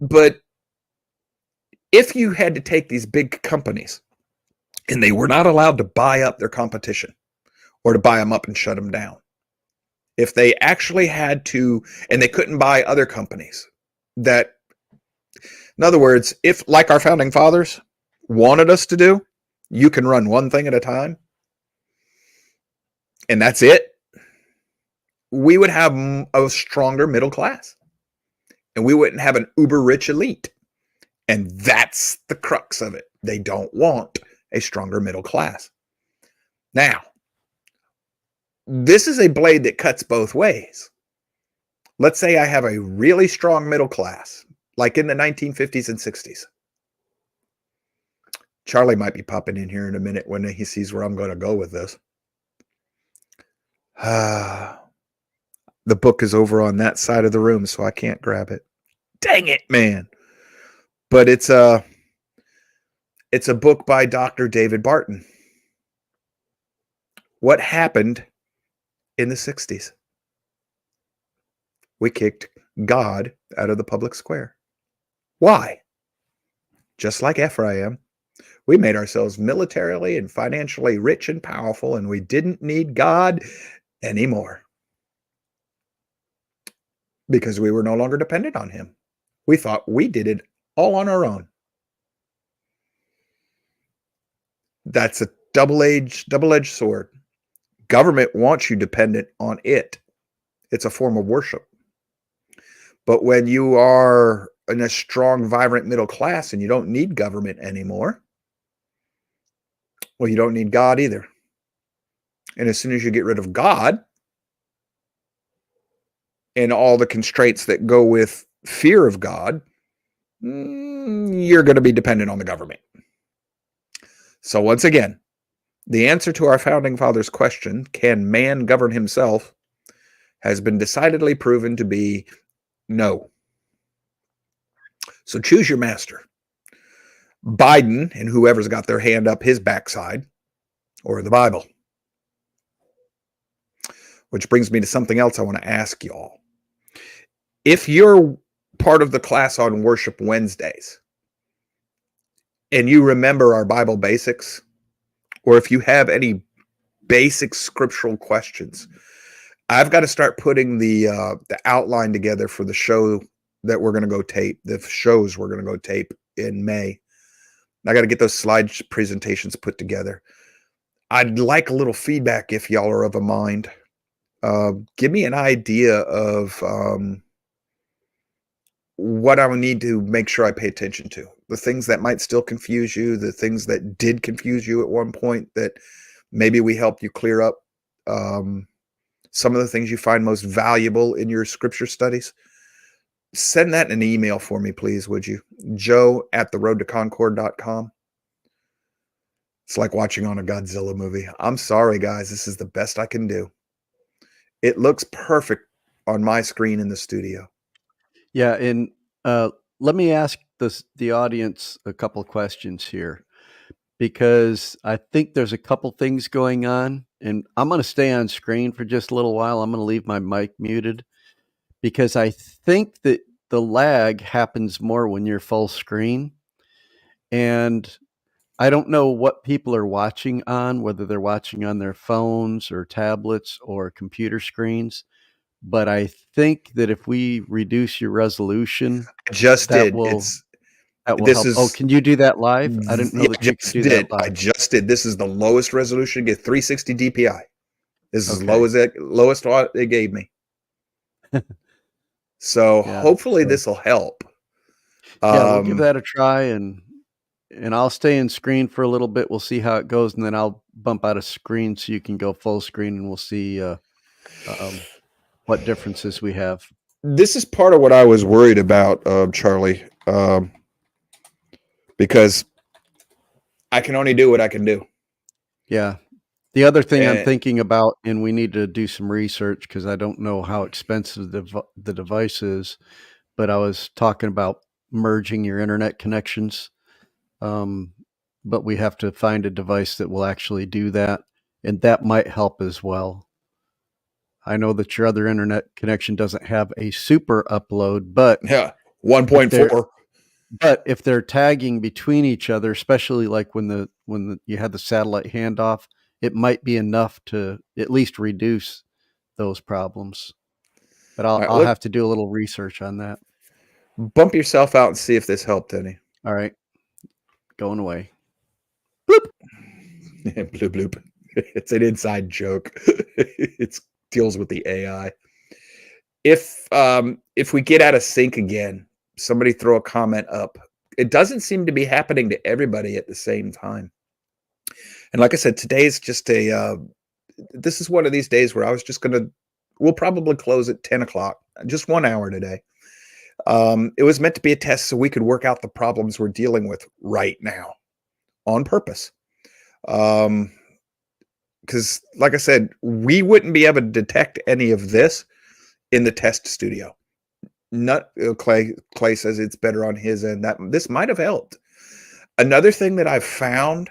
Speaker 3: But if you had to take these big companies and they were not allowed to buy up their competition or to buy them up and shut them down, if they actually had to, and they couldn't buy other companies that, in other words, if like our founding fathers wanted us to do, you can run one thing at a time, and that's it, we would have a stronger middle class, and we wouldn't have an uber rich elite. And that's the crux of it. They don't want a stronger middle class. Now, this is a blade that cuts both ways. Let's say I have a really strong middle class, like in the 1950s and 60s. Charlie might be popping in here in a minute when he sees where I'm going to go with this. The book is over on that side of the room, so I can't grab it. Dang it, man. But it's a book by Dr. David Barton. What happened in the 60s? We kicked God out of the public square. Why? Just like Ephraim, we made ourselves militarily and financially rich and powerful, and we didn't need God anymore because we were no longer dependent on him. We thought we did it all on our own. That's a double-edged sword. Government wants you dependent on it. It's a form of worship. But when you are in a strong, vibrant middle class and you don't need government anymore, well, you don't need God either. And as soon as you get rid of God and all the constraints that go with fear of God, you're going to be dependent on the government. So once again, the answer to our founding fathers' question, can man govern himself, has been decidedly proven to be no. So choose your master. Biden and whoever's got their hand up his backside, or the Bible. which brings me to something else I want to ask y'all. If you're part of the class on Worship Wednesdays and you remember our Bible basics, or if you have any basic scriptural questions, I've got to start putting the outline together for the show that we're going to go tape, the shows we're going to go tape in May. I got to get those slide presentations put together. I'd like a little feedback if y'all are of a mind. Give me an idea of what I would need to make sure I pay attention to. The things that might still confuse you, the things that did confuse you at one point that maybe we helped you clear up. Some of the things you find most valuable in your scripture studies. Send that in an email for me, please, would you? joe@theroadtoconcord.com. It's like watching on a Godzilla movie. I'm sorry, guys. This is the best I can do. It looks perfect on my screen in the studio.
Speaker 2: Yeah, and let me ask the audience a couple of questions here, because I think there's a couple things going on, and I'm going to stay on screen for just a little while. I'm going to leave my mic muted, because I think that the lag happens more when you're full screen. And I don't know what people are watching on, whether they're watching on their phones or tablets or computer screens. But I think that if we reduce your resolution,
Speaker 3: Just
Speaker 2: that
Speaker 3: did.
Speaker 2: will help.
Speaker 3: Is
Speaker 2: Oh, can you do that live? I didn't know that you could do that live.
Speaker 3: I just did. This is the lowest resolution. Get 360 DPI. This is
Speaker 2: Okay.
Speaker 3: lowest they gave me. So
Speaker 2: Yeah,
Speaker 3: hopefully
Speaker 2: so-
Speaker 3: this will help.
Speaker 2: Yeah, we'll give that a try, and I'll stay in screen for a little bit. We'll see how it goes, and then I'll bump out of screen so you can go full screen, and we'll see what differences we have.
Speaker 3: This is part of what I was worried about, Charlie, because I can only do what I can do.
Speaker 2: Yeah. The other thing I'm thinking about, and we need to do some research because I don't know how expensive the device is, but I was talking about merging your internet connections. But we have to find a device that will actually do that, and that might help as well. I know that your other internet connection doesn't have a super upload, but
Speaker 3: yeah, 1.4.
Speaker 2: But if they're tagging between each other, especially like when you had the satellite handoff, it might be enough to at least reduce those problems. But I'll have to do a little research on that.
Speaker 3: Bump yourself out and see if this helped any.
Speaker 2: All right. Going away.
Speaker 3: Bloop. Bloop, bloop. It's an inside joke. It deals with the AI. If we get out of sync again, somebody throw a comment up. It doesn't seem to be happening to everybody at the same time. And like I said, today's just this is one of these days where I was just we'll probably close at 10 o'clock, just 1 hour today. It was meant to be a test so we could work out the problems we're dealing with right now on purpose. Because like I said, we wouldn't be able to detect any of this in the test studio. Clay says it's better on his end. That this might have helped. Another thing that I've found,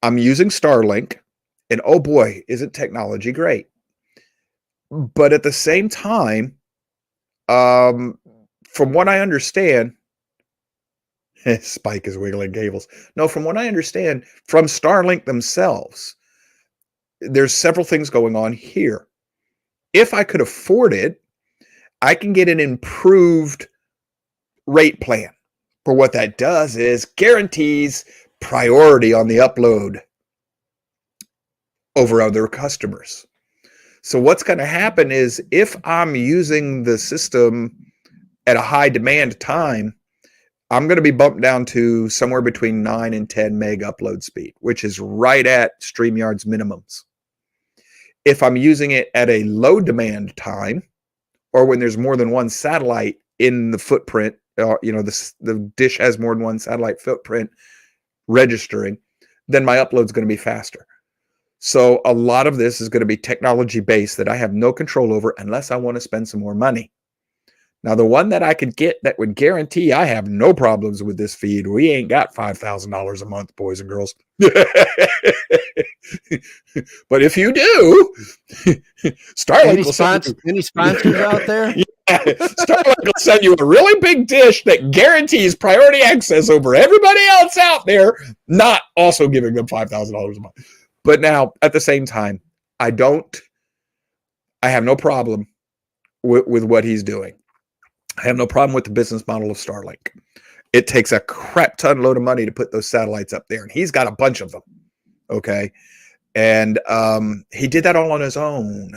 Speaker 3: I'm using Starlink, and oh boy, isn't technology great. But at the same time, from what I understand, Spike is wiggling cables. No, from what I understand, from Starlink themselves, there's several things going on here. If I could afford it, I can get an improved rate plan. For what that does is guarantees priority on the upload over other customers. So what's going to happen is if I'm using the system at a high demand time, I'm going to be bumped down to somewhere between 9 and 10 meg upload speed, which is right at StreamYard's minimums. If I'm using it at a low demand time, or when there's more than one satellite in the footprint, the dish has more than one satellite footprint registering, then my upload's going to be faster. So a lot of this is going to be technology based that I have no control over unless I want to spend some more money. Now, the one that I could get that would guarantee I have no problems with this feed, we ain't got $5,000 a month, boys and girls. But if you do, Starlink will send you,
Speaker 2: any sponsors out there?
Speaker 3: Yeah, Starlink will send you a really big dish that guarantees priority access over everybody else out there, not also giving them $5,000 a month. But now, at the same time, I have no problem with what he's doing. I have no problem with the business model of Starlink. It takes a crap ton load of money to put those satellites up there, and he's got a bunch of them. Okay. And he did that all on his own.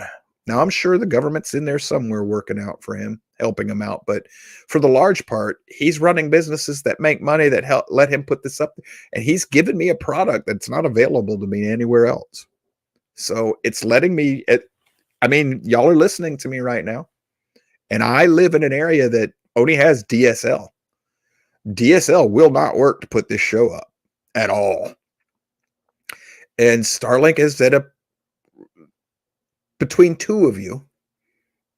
Speaker 3: Now, I'm sure the government's in there somewhere working out for him, helping him out. But for the large part, he's running businesses that make money that let him put this up. And he's given me a product that's not available to me anywhere else. So it's letting me, y'all are listening to me right now. And I live in an area that only has DSL. DSL will not work to put this show up at all. And Starlink has set up between two of you.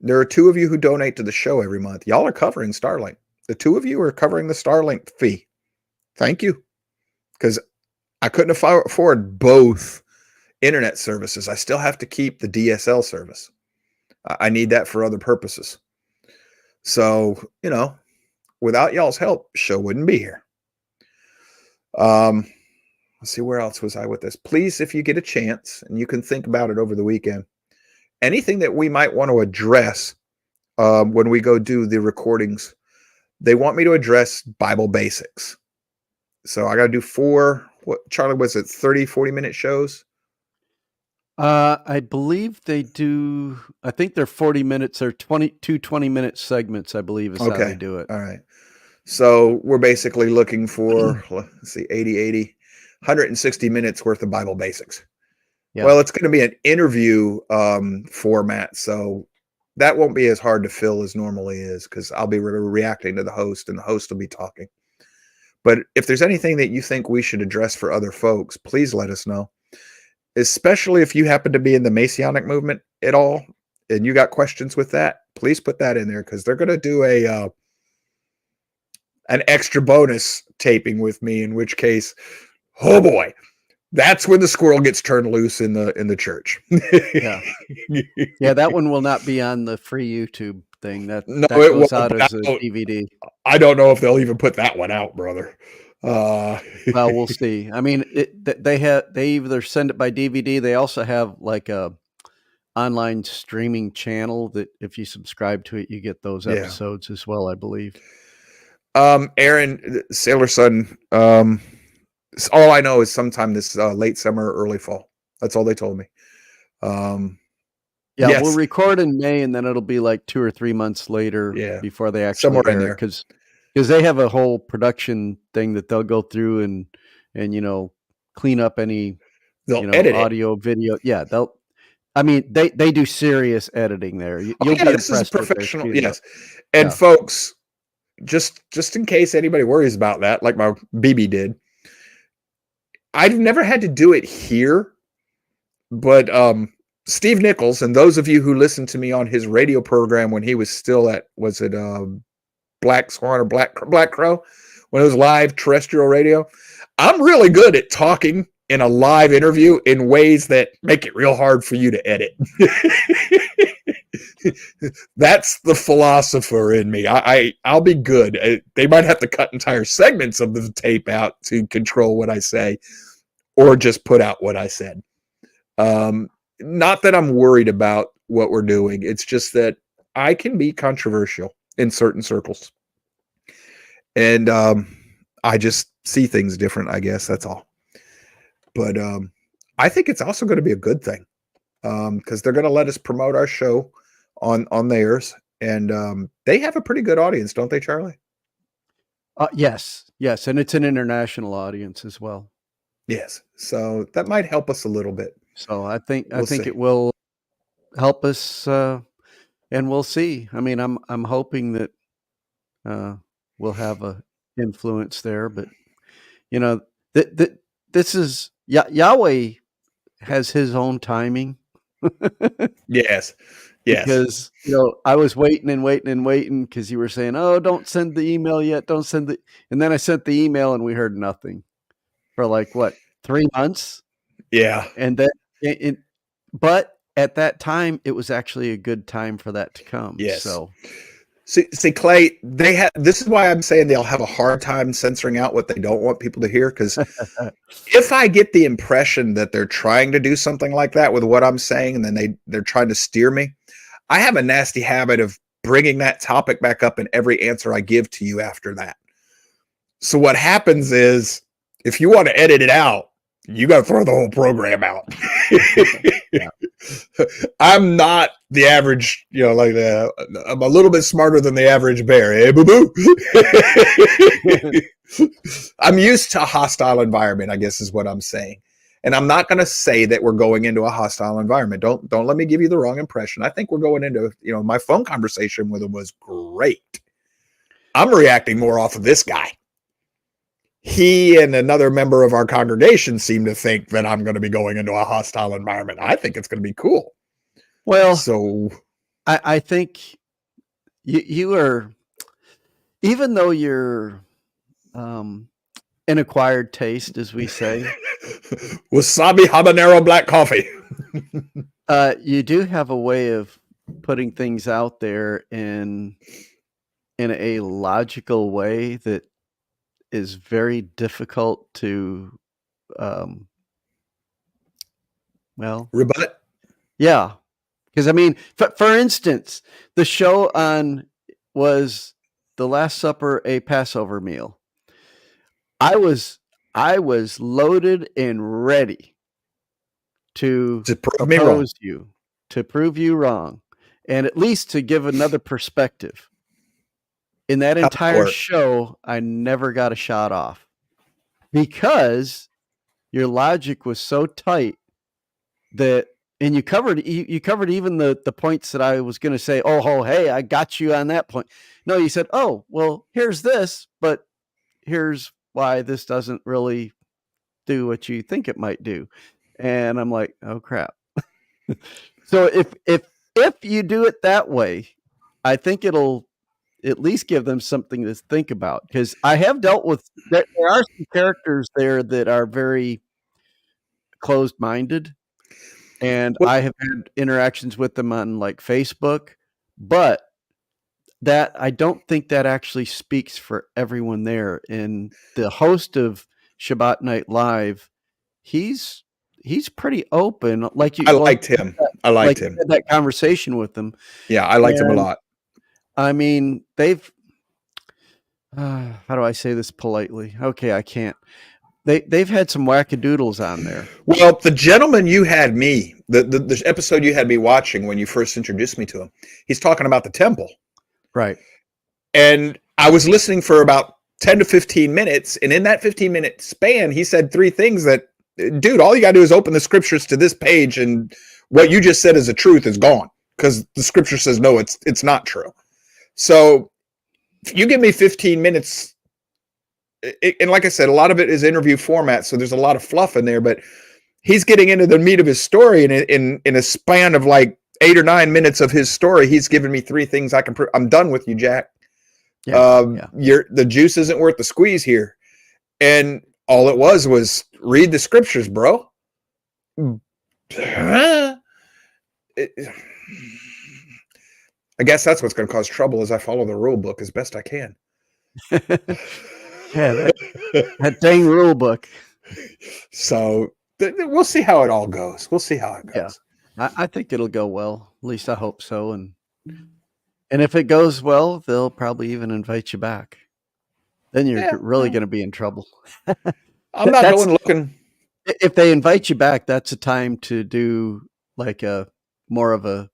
Speaker 3: There are two of you who donate to the show every month. Y'all are covering Starlink. The two of you are covering the Starlink fee. Thank you. Because I couldn't afford both internet services. I still have to keep the DSL service. I need that for other purposes. So, without y'all's help, show wouldn't be here. Let's see, where else was I with this? Please, if you get a chance, and you can think about it over the weekend, anything that we might want to address when we go do the recordings, they want me to address Bible basics. So I got to do 4, Charlie, was it 30, 40-minute shows?
Speaker 2: I believe they do. I think they're 40 minutes. They're 20-minute segments, I believe, is how they do it.
Speaker 3: All right. So we're basically looking for, let's see, 80, 160 minutes worth of Bible basics. Yeah. Well, it's going to be an interview format, so that won't be as hard to fill as normally is, because I'll be reacting to the host, and the host will be talking. But if there's anything that you think we should address for other folks, please let us know. Especially if you happen to be in the Messianic movement at all, and you got questions with that, please put that in there, because they're going to do an extra bonus taping with me, in which case, oh boy, that's when the squirrel gets turned loose in the church.
Speaker 2: Yeah, that one will not be on the free YouTube thing. That goes out as a DVD.
Speaker 3: I don't know if they'll even put that one out, brother.
Speaker 2: Well, we'll see. I mean, they either send it by DVD. They also have like a online streaming channel that if you subscribe to it, you get those episodes as well, I believe.
Speaker 3: Aaron, Sailor Son, all I know is sometime this late summer or early fall. That's all they told me.
Speaker 2: Yes. We'll record in May, and then it'll be like 2 or 3 months later before they actually
Speaker 3: somewhere in there,
Speaker 2: because they have a whole production thing that they'll go through and clean up any
Speaker 3: edit
Speaker 2: audio, video. Yeah, they do serious editing there. You'll be
Speaker 3: this is professional. Yes, and folks, just in case anybody worries about that, like my BB did, I've never had to do it here, but Steve Nichols, and those of you who listened to me on his radio program when he was still at, was it Black Swan or Black Crow, when it was live terrestrial radio, I'm really good at talking in a live interview in ways that make it real hard for you to edit. That's the philosopher in me. I'll be good. They might have to cut entire segments of the tape out to control what I say, or just put out what I said. Not that I'm worried about what we're doing. It's just that I can be controversial in certain circles. And I just see things different, I guess. That's all. But I think it's also going to be a good thing, because they're going to let us promote our show on theirs. And they have a pretty good audience, don't they, Charlie?
Speaker 2: Yes. And it's an international audience as well.
Speaker 3: Yes. So that might help us a little bit.
Speaker 2: So I think it will help us, and we'll see. I mean, I'm hoping that we'll have a influence there, but this is Yahweh has his own timing.
Speaker 3: Yes. Yes.
Speaker 2: because I was waiting and waiting and waiting because you were saying, "Oh, don't send the email yet. Don't send the." And then I sent the email and we heard nothing for like what 3 months,
Speaker 3: Yeah.
Speaker 2: and then but at that time it was actually a good time for that to come.
Speaker 3: Yes.
Speaker 2: So
Speaker 3: see, Clay, this is why I'm saying they'll have a hard time censoring out what they don't want people to hear. Because if I get the impression that they're trying to do something like that with what I'm saying, and then they're trying to steer me, I have a nasty habit of bringing that topic back up in every answer I give to you after that. So what happens is, if you want to edit it out, you got to throw the whole program out. I'm not the average, like that. I'm a little bit smarter than the average bear. Hey, boo boo. I'm used to a hostile environment, I guess is what I'm saying. And I'm not going to say that we're going into a hostile environment. Don't let me give you the wrong impression. I think we're going into, my phone conversation with him was great. I'm reacting more off of this guy. He and another member of our congregation seem to think that I'm going to be going into a hostile environment. I think it's going to be cool.
Speaker 2: Well,
Speaker 3: so
Speaker 2: I think you are, even though you're an acquired taste, as we say,
Speaker 3: wasabi habanero black coffee.
Speaker 2: You do have a way of putting things out there in a logical way that is very difficult to
Speaker 3: rebut.
Speaker 2: Yeah, because I mean, for instance, the show was The Last Supper, a Passover meal. I was loaded and ready to
Speaker 3: prove me wrong,
Speaker 2: to prove you wrong, and at least to give another perspective. In that entire show, I never got a shot off because your logic was so tight that, and you covered even the points that I was going to say, oh, hey, I got you on that point. No, you said, oh, well, here's this, but here's why this doesn't really do what you think it might do. And I'm like, oh crap. So if you do it that way, I think it'll at least give them something to think about, because I have dealt with, there are some characters there that are very closed-minded, and I have had interactions with them on like Facebook, but that I don't think that actually speaks for everyone there. And the host of Shabbat Night Live, he's pretty open. Like you,
Speaker 3: I liked him. I liked him.
Speaker 2: Had that conversation with them.
Speaker 3: Yeah, I liked him a lot.
Speaker 2: I mean, they've. How do I say this politely? Okay, I can't. They've had some wackadoodles on there.
Speaker 3: Well, the gentleman you had me, the episode you had me watching when you first introduced me to him, he's talking about the temple.
Speaker 2: Right.
Speaker 3: And I was listening for about 10 to 15 minutes. And in that 15-minute span, he said three things that, dude, all you got to do is open the scriptures to this page, and what you just said is the truth is gone, because the scripture says, no, it's not true. So if you give me 15 minutes, and like I said, a lot of it is interview format, so there's a lot of fluff in there, but he's getting into the meat of his story, and in a span of like 8 or 9 minutes of his story, he's given me three things I can prove. I'm done with you, Jack. The juice isn't worth the squeeze here. And all it was read the scriptures, bro. I guess that's what's going to cause trouble, as I follow the rule book as best I can.
Speaker 2: Yeah, that dang rule book.
Speaker 3: So we'll see how it all goes. We'll see how it goes.
Speaker 2: Yeah, I think it'll go well. At least I hope so. And if it goes well, they'll probably even invite you back. Then you're really going to be in trouble.
Speaker 3: I'm not going looking.
Speaker 2: If they invite you back, that's a time to do like a more of a,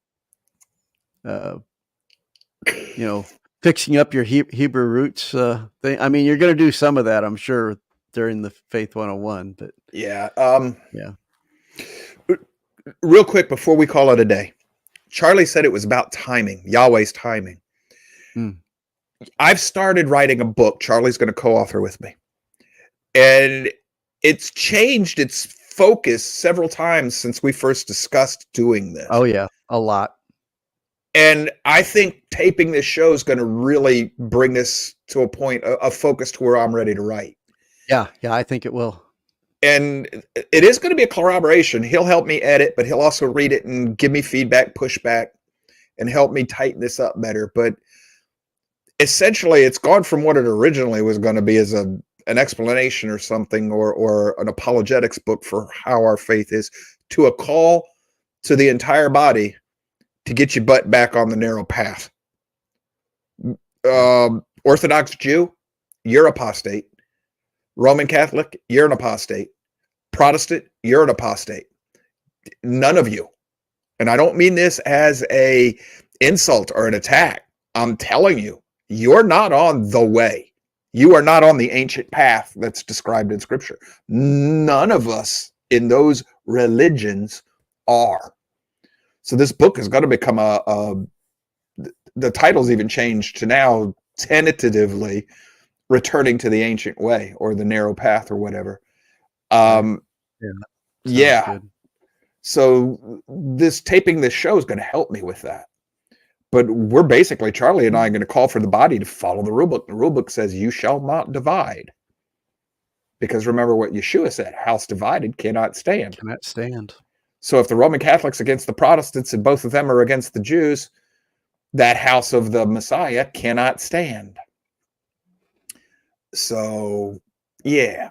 Speaker 2: fixing up your Hebrew roots thing. I mean, you're going to do some of that, I'm sure, during the Faith 101. But
Speaker 3: yeah. Real quick before we call it a day, Charlie said it was about timing, Yahweh's timing. I've started writing a book Charlie's going to co-author with me. And it's changed its focus several times since we first discussed doing this.
Speaker 2: Oh, yeah, a lot.
Speaker 3: And I think taping this show is going to really bring this to a point of focus to where I'm ready to write.
Speaker 2: Yeah, I think it will.
Speaker 3: And it is going to be a collaboration. He'll help me edit, but he'll also read it and give me feedback, pushback, and help me tighten this up better. But essentially, it's gone from what it originally was going to be as an explanation or something, or an apologetics book for how our faith is, to a call to the entire body to get your butt back on the narrow path. Orthodox Jew, you're apostate. Roman Catholic, you're an apostate. Protestant, you're an apostate. None of you. And I don't mean this as a insult or an attack. I'm telling you, you're not on the way. You are not on the ancient path that's described in Scripture. None of us in those religions are. So this book is going to become the title's even changed to now tentatively Returning to the Ancient Way, or the Narrow Path, or whatever. Yeah.
Speaker 2: Good.
Speaker 3: So taping this show is going to help me with that. But we're basically, Charlie and I are going to call for the body to follow the rule book. The rule book says you shall not divide. Because remember what Yeshua said, house divided cannot stand.
Speaker 2: Cannot stand.
Speaker 3: So if the Roman Catholics against the Protestants and both of them are against the Jews, that house of the Messiah cannot stand. So, yeah.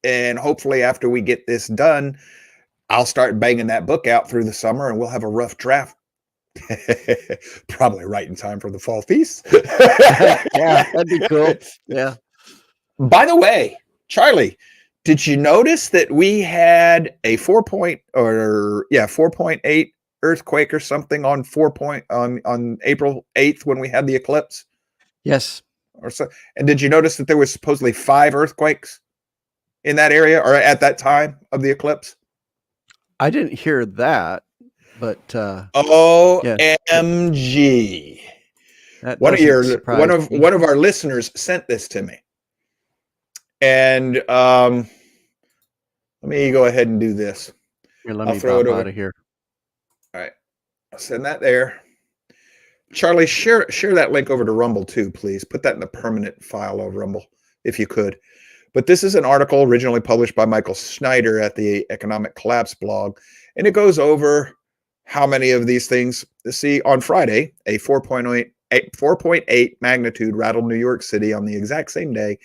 Speaker 3: And hopefully after we get this done, I'll start banging that book out through the summer and we'll have a rough draft. Probably right in time for the fall feast.
Speaker 2: Yeah, that'd be cool. Yeah.
Speaker 3: By the way, Charlie, did you notice that we had a 4.8 earthquake or something on on April 8th when we had the eclipse?
Speaker 2: Yes.
Speaker 3: Or so. And did you notice that there was supposedly 5 earthquakes in that area, or at that time of the eclipse?
Speaker 2: I didn't hear that, but
Speaker 3: OMG.
Speaker 2: Yeah.
Speaker 3: One of our listeners sent this to me. And let me go ahead and do this.
Speaker 2: Here, let me throw it out of here.
Speaker 3: All right. I'll send that there. Charlie, share that link over to Rumble too, please. Put that in the permanent file of Rumble, if you could. But this is an article originally published by Michael Snyder at the Economic Collapse blog, and it goes over how many of these things. See, on Friday, a 4.8 magnitude rattled New York City on the exact same day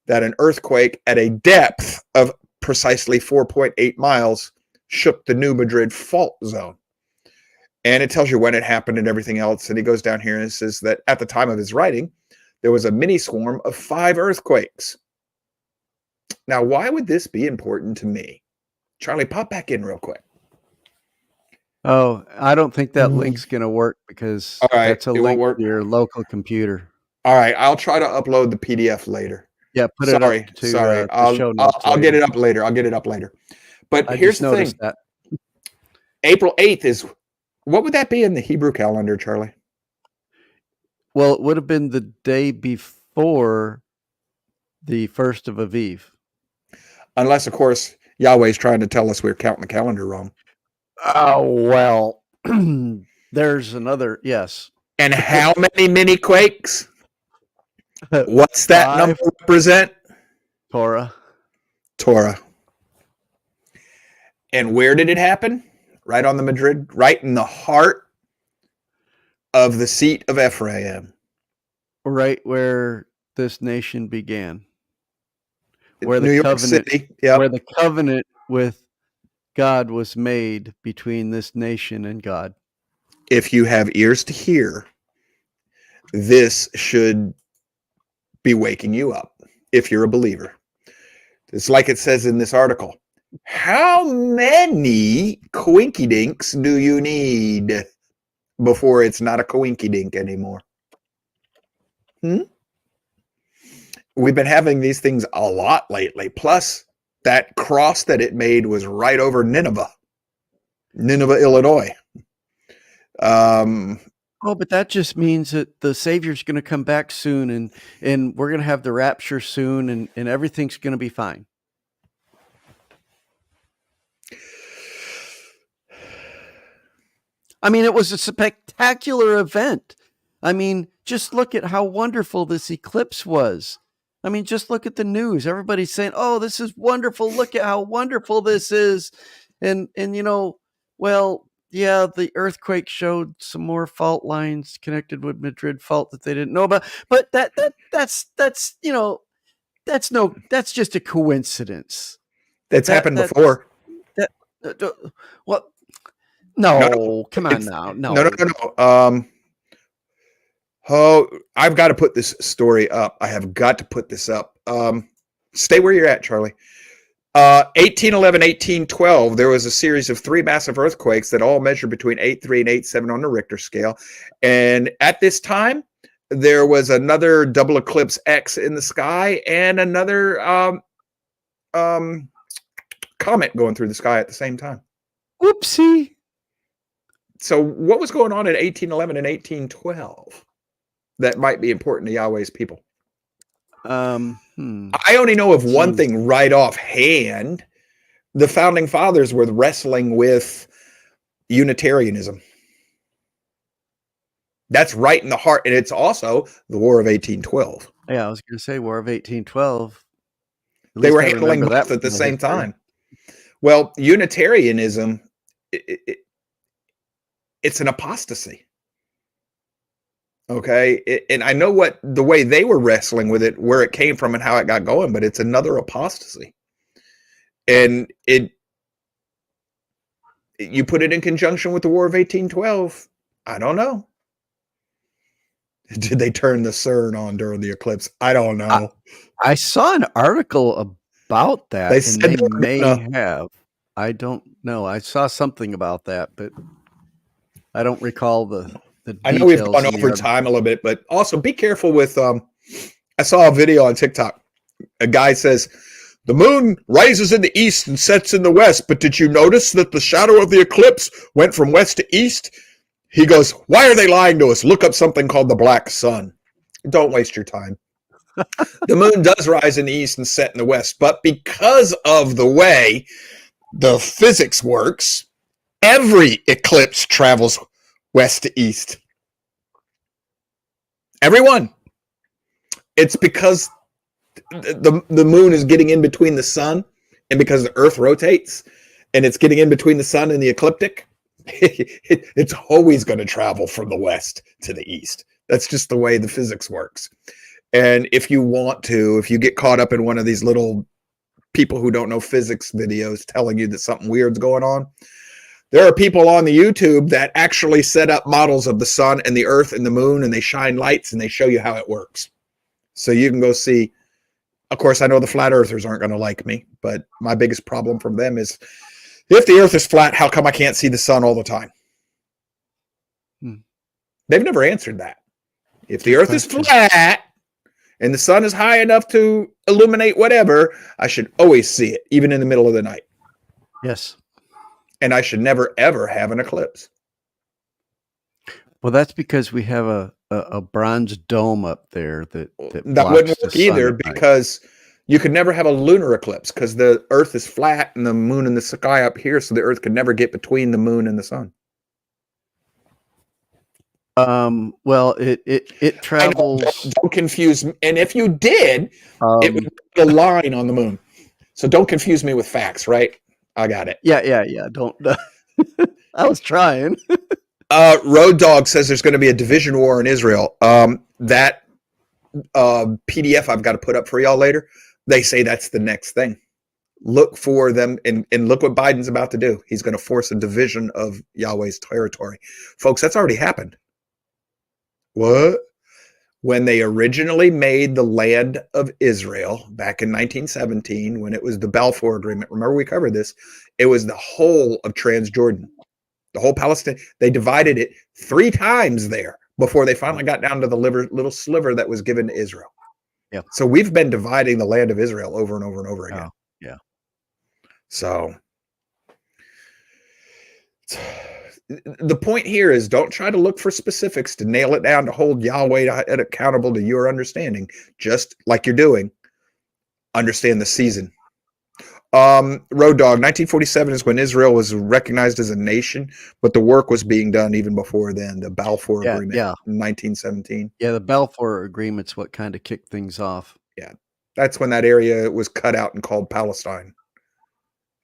Speaker 3: that an earthquake at a depth of precisely 4.8 miles shook the New Madrid fault zone. And it tells you when it happened and everything else. And he goes down here and says that at the time of his writing, there was a mini swarm of 5 earthquakes. Now, why would this be important to me? Charlie, pop back in real quick.
Speaker 2: Oh, I don't think that link's going to work because that's a link to your local computer.
Speaker 3: All right, I'll try to upload the PDF later.
Speaker 2: Yeah, put it up to
Speaker 3: sorry.
Speaker 2: The show notes
Speaker 3: I'll get it up later. But here's the thing.
Speaker 2: That.
Speaker 3: April 8th is, what would that be in the Hebrew calendar, Charlie?
Speaker 2: Well, it would have been the day before the 1st of Aviv.
Speaker 3: Unless, of course, Yahweh's trying to tell us we're counting the calendar wrong.
Speaker 2: Oh, well, there's another, yes.
Speaker 3: And how many mini quakes? What's that
Speaker 2: 5.
Speaker 3: number represent?
Speaker 2: Torah.
Speaker 3: And where did it happen? Right on the Madrid, right in the heart of the seat of Ephraim.
Speaker 2: Right where this nation began. Where
Speaker 3: New
Speaker 2: the
Speaker 3: York
Speaker 2: covenant,
Speaker 3: City. Yep.
Speaker 2: Where the covenant with God was made between this nation and God.
Speaker 3: If you have ears to hear, this should be waking you up if you're a believer. It's like it says in this article. How many coinky-dinks do you need before it's not a coinky-dink anymore? We've been having these things a lot lately. Plus, that cross that it made was right over Nineveh, Illinois.
Speaker 2: But that just means that the Savior's going to come back soon, and we're going to have the rapture soon, and everything's going to be fine. I mean, it was a spectacular event. I mean, just look at how wonderful this eclipse was. I mean, just look at the news. Everybody's saying, "Oh, this is wonderful. Look at how wonderful this is." And well, yeah, the earthquake showed some more fault lines connected with Madrid fault that they didn't know about. But that's that's just a coincidence.
Speaker 3: That's happened before.
Speaker 2: What? No, come on now.
Speaker 3: No. Oh, I've got to put this story up. I have got to put this up. Stay where you're at, Charlie. 1811, 1812, there was a series of 3 massive earthquakes that all measured between 8.3 and 8.7 on the Richter scale. And at this time, there was another double eclipse X in the sky and another comet going through the sky at the same time.
Speaker 2: Whoopsie.
Speaker 3: So what was going on in 1811 and 1812 that might be important to Yahweh's people? I only know of one thing right offhand. The founding fathers were wrestling with Unitarianism. That's right in the heart. And it's also the War of 1812.
Speaker 2: Yeah, I was going to say War of 1812.
Speaker 3: They were handling both at the same time. Well, Unitarianism, it's an apostasy. Okay. And I know the way they were wrestling with it, where it came from and how it got going, but it's another apostasy. And you put it in conjunction with the War of 1812. I don't know. Did they turn the CERN on during the eclipse? I don't know.
Speaker 2: I saw an article about that.
Speaker 3: They said
Speaker 2: they may have. I don't know. I saw something about that, but I don't recall the
Speaker 3: I know we've gone over time a little bit, but also be careful with, I saw a video on TikTok. A guy says, the moon rises in the east and sets in the west, but did you notice that the shadow of the eclipse went from west to east? He goes, why are they lying to us? Look up something called the black sun. Don't waste your time. The moon does rise in the east and set in the west, but because of the way the physics works, every eclipse travels west to east. Everyone. It's because the moon is getting in between the sun, and because the earth rotates and it's getting in between the sun and the ecliptic, it's always going to travel from the west to the east. That's just the way the physics works. And if you get caught up in one of these little people who don't know physics videos telling you that something weird's going on, there are people on the YouTube that actually set up models of the sun and the earth and the moon, and they shine lights and they show you how it works. So you can go see. Of course, I know the flat earthers aren't going to like me, but my biggest problem from them is, if the earth is flat, how come I can't see the sun all the time? They've never answered that. If the earth is flat and the sun is high enough to illuminate whatever, I should always see it, even in the middle of the night.
Speaker 2: Yes.
Speaker 3: And I should never, ever have an eclipse.
Speaker 2: Well, that's because we have a bronze dome up there that
Speaker 3: wouldn't work either, because you could never have a lunar eclipse because the earth is flat and the moon and the sky up here, so the earth could never get between the moon and the sun.
Speaker 2: Well, it travels.
Speaker 3: Don't confuse me. And if you did, it would be a line on the moon. So don't confuse me with facts, right? I got it.
Speaker 2: Yeah. Don't. I was trying.
Speaker 3: Road Dog says there's going to be a division war in Israel. That PDF I've got to put up for y'all later. They say that's the next thing. Look for them, and look what Biden's about to do. He's going to force a division of Yahweh's territory. Folks, that's already happened. What? When they originally made the land of Israel back in 1917, when it was the Balfour Agreement, remember we covered this, it was the whole of Transjordan, the whole Palestine. They divided it 3 times there before they finally got down to the little sliver that was given to Israel.
Speaker 2: Yeah.
Speaker 3: So we've been dividing the land of Israel over and over and over again.
Speaker 2: Oh, yeah.
Speaker 3: So the point here is, don't try to look for specifics to nail it down to hold Yahweh accountable to your understanding. Just like you're doing, understand the season. Road Dog, 1947 is when Israel was recognized as a nation, but the work was being done even before then. The Balfour Agreement in 1917.
Speaker 2: Yeah, the Balfour Agreement's what kind of kicked things off.
Speaker 3: Yeah, that's when that area was cut out and called Palestine.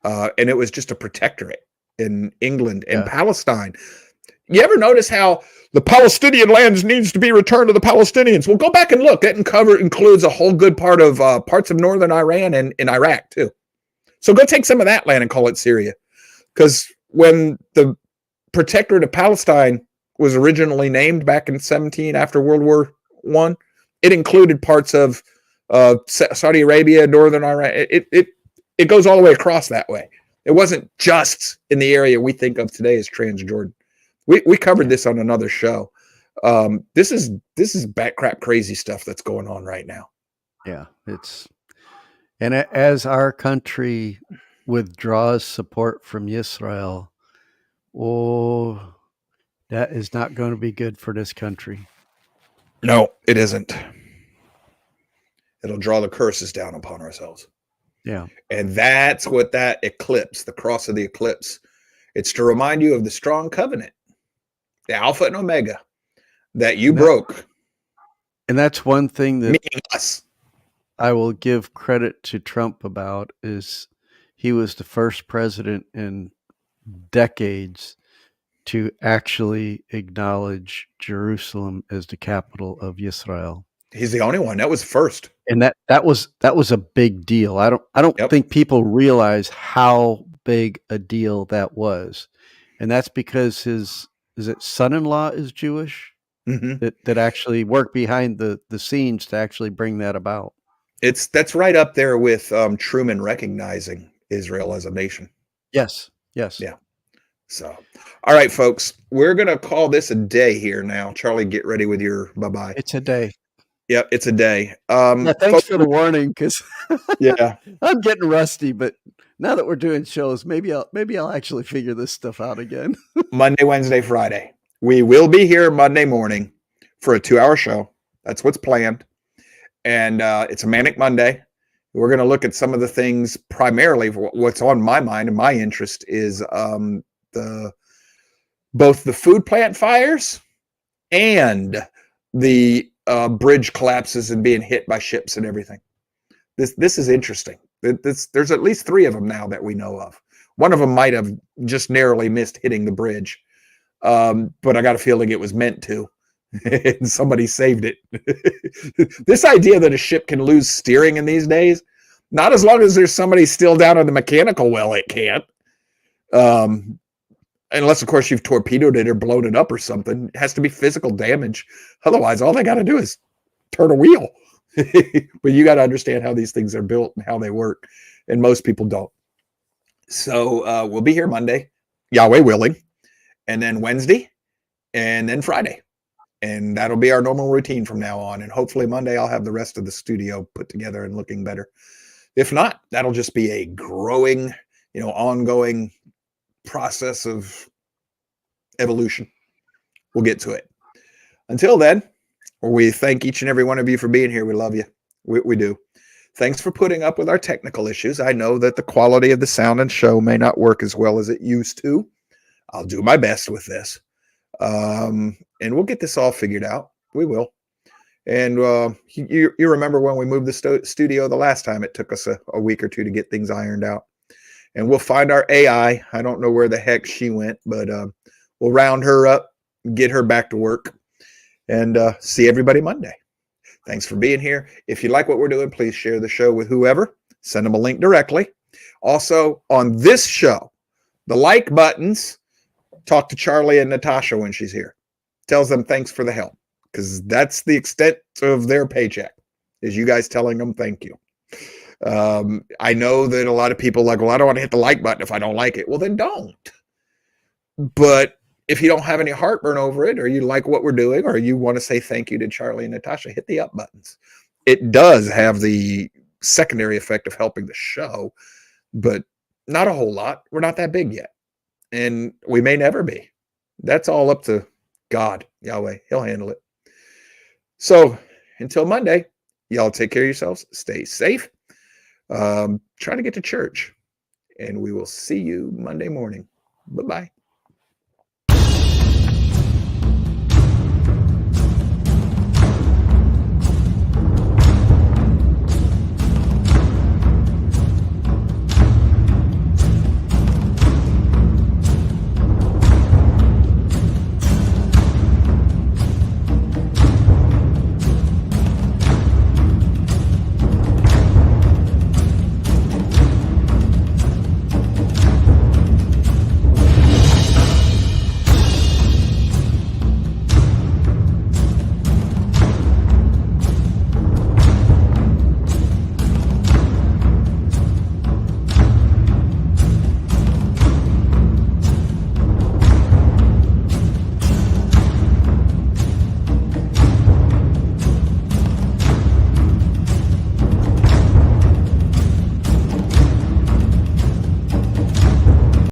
Speaker 3: And it was just a protectorate in England and Palestine. You ever notice how the Palestinian lands needs to be returned to the Palestinians? Well, go back and look. That includes a whole good part of parts of northern Iran and in Iraq, too. So go take some of that land and call it Syria. Because when the Protectorate of Palestine was originally named back in 17 after World War I, it included parts of Saudi Arabia, northern Iran. It goes all the way across that way. It wasn't just in the area we think of today as Transjordan. We covered this on another show. This is bat crap crazy stuff that's going on right now.
Speaker 2: Yeah, and as our country withdraws support from Israel, that is not going to be good for this country.
Speaker 3: No, it isn't. It'll draw the curses down upon ourselves.
Speaker 2: Yeah.
Speaker 3: And that's what that eclipse, the cross of the eclipse, it's to remind you of the strong covenant, the Alpha and Omega, that you broke.
Speaker 2: And that's one thing that
Speaker 3: meaning us.
Speaker 2: I will give credit to Trump about is he was the first president in decades to actually acknowledge Jerusalem as the capital of Israel.
Speaker 3: He's the only one. That was first.
Speaker 2: And that was a big deal. I don't think people realize how big a deal that was. And that's because his son-in-law is Jewish that actually worked behind the scenes to actually bring that about.
Speaker 3: That's right up there with Truman recognizing Israel as a nation.
Speaker 2: Yes.
Speaker 3: Yeah. So, all right, folks, we're going to call this a day here now. Charlie, get ready with your bye-bye.
Speaker 2: It's a day.
Speaker 3: Yep, it's a day.
Speaker 2: Thanks folks, for the warning, because
Speaker 3: yeah,
Speaker 2: I'm getting rusty. But now that we're doing shows, maybe I'll actually figure this stuff out again.
Speaker 3: Monday, Wednesday, Friday. We will be here Monday morning for a 2-hour show. That's what's planned, and it's a Manic Monday. We're going to look at some of the things. Primarily, what's on my mind and my interest is both the food plant fires and the bridge collapses and being hit by ships and everything. This is interesting. There's at least 3 of them now that we know of. One of them might have just narrowly missed hitting the bridge, but I got a feeling it was meant to, and somebody saved it. This idea that a ship can lose steering in these days, not as long as there's somebody still down in the mechanical well, it can't. Unless, of course, you've torpedoed it or blown it up or something. It has to be physical damage. Otherwise, all they got to do is turn a wheel. But you got to understand how these things are built and how they work. And most people don't. So we'll be here Monday, Yahweh willing, and then Wednesday, and then Friday. And that'll be our normal routine from now on. And hopefully Monday, I'll have the rest of the studio put together and looking better. If not, that'll just be a growing, ongoing process of evolution. We'll get to it. Until then, we thank each and every one of you for being here. We love you. We do. Thanks for putting up with our technical issues. I know that the quality of the sound and show may not work as well as it used to. I'll do my best with this. And we'll get this all figured out. We will. And you remember when we moved the studio the last time, it took us a week or 2 to get things ironed out. And we'll find our AI. I don't know where the heck she went, but we'll round her up, get her back to work, and see everybody Monday. Thanks for being here. If you like what we're doing, please share the show with whoever. Send them a link directly. Also, on this show, the like buttons, talk to Charlie and Natasha when she's here. Tells them thanks for the help, because that's the extent of their paycheck, is you guys telling them thank you. I know that a lot of people are like, well, I don't want to hit the like button if I don't like it. Well, then don't. But if you don't have any heartburn over it, or you like what we're doing, or you want to say thank you to Charlie and Natasha, hit the up buttons. It does have the secondary effect of helping the show, but not a whole lot. We're not that big yet, and we may never be. That's all up to God, Yahweh. He'll handle it. So until Monday, y'all take care of yourselves. Stay safe. Try to get to church. and we will see you Monday morning. Bye-bye.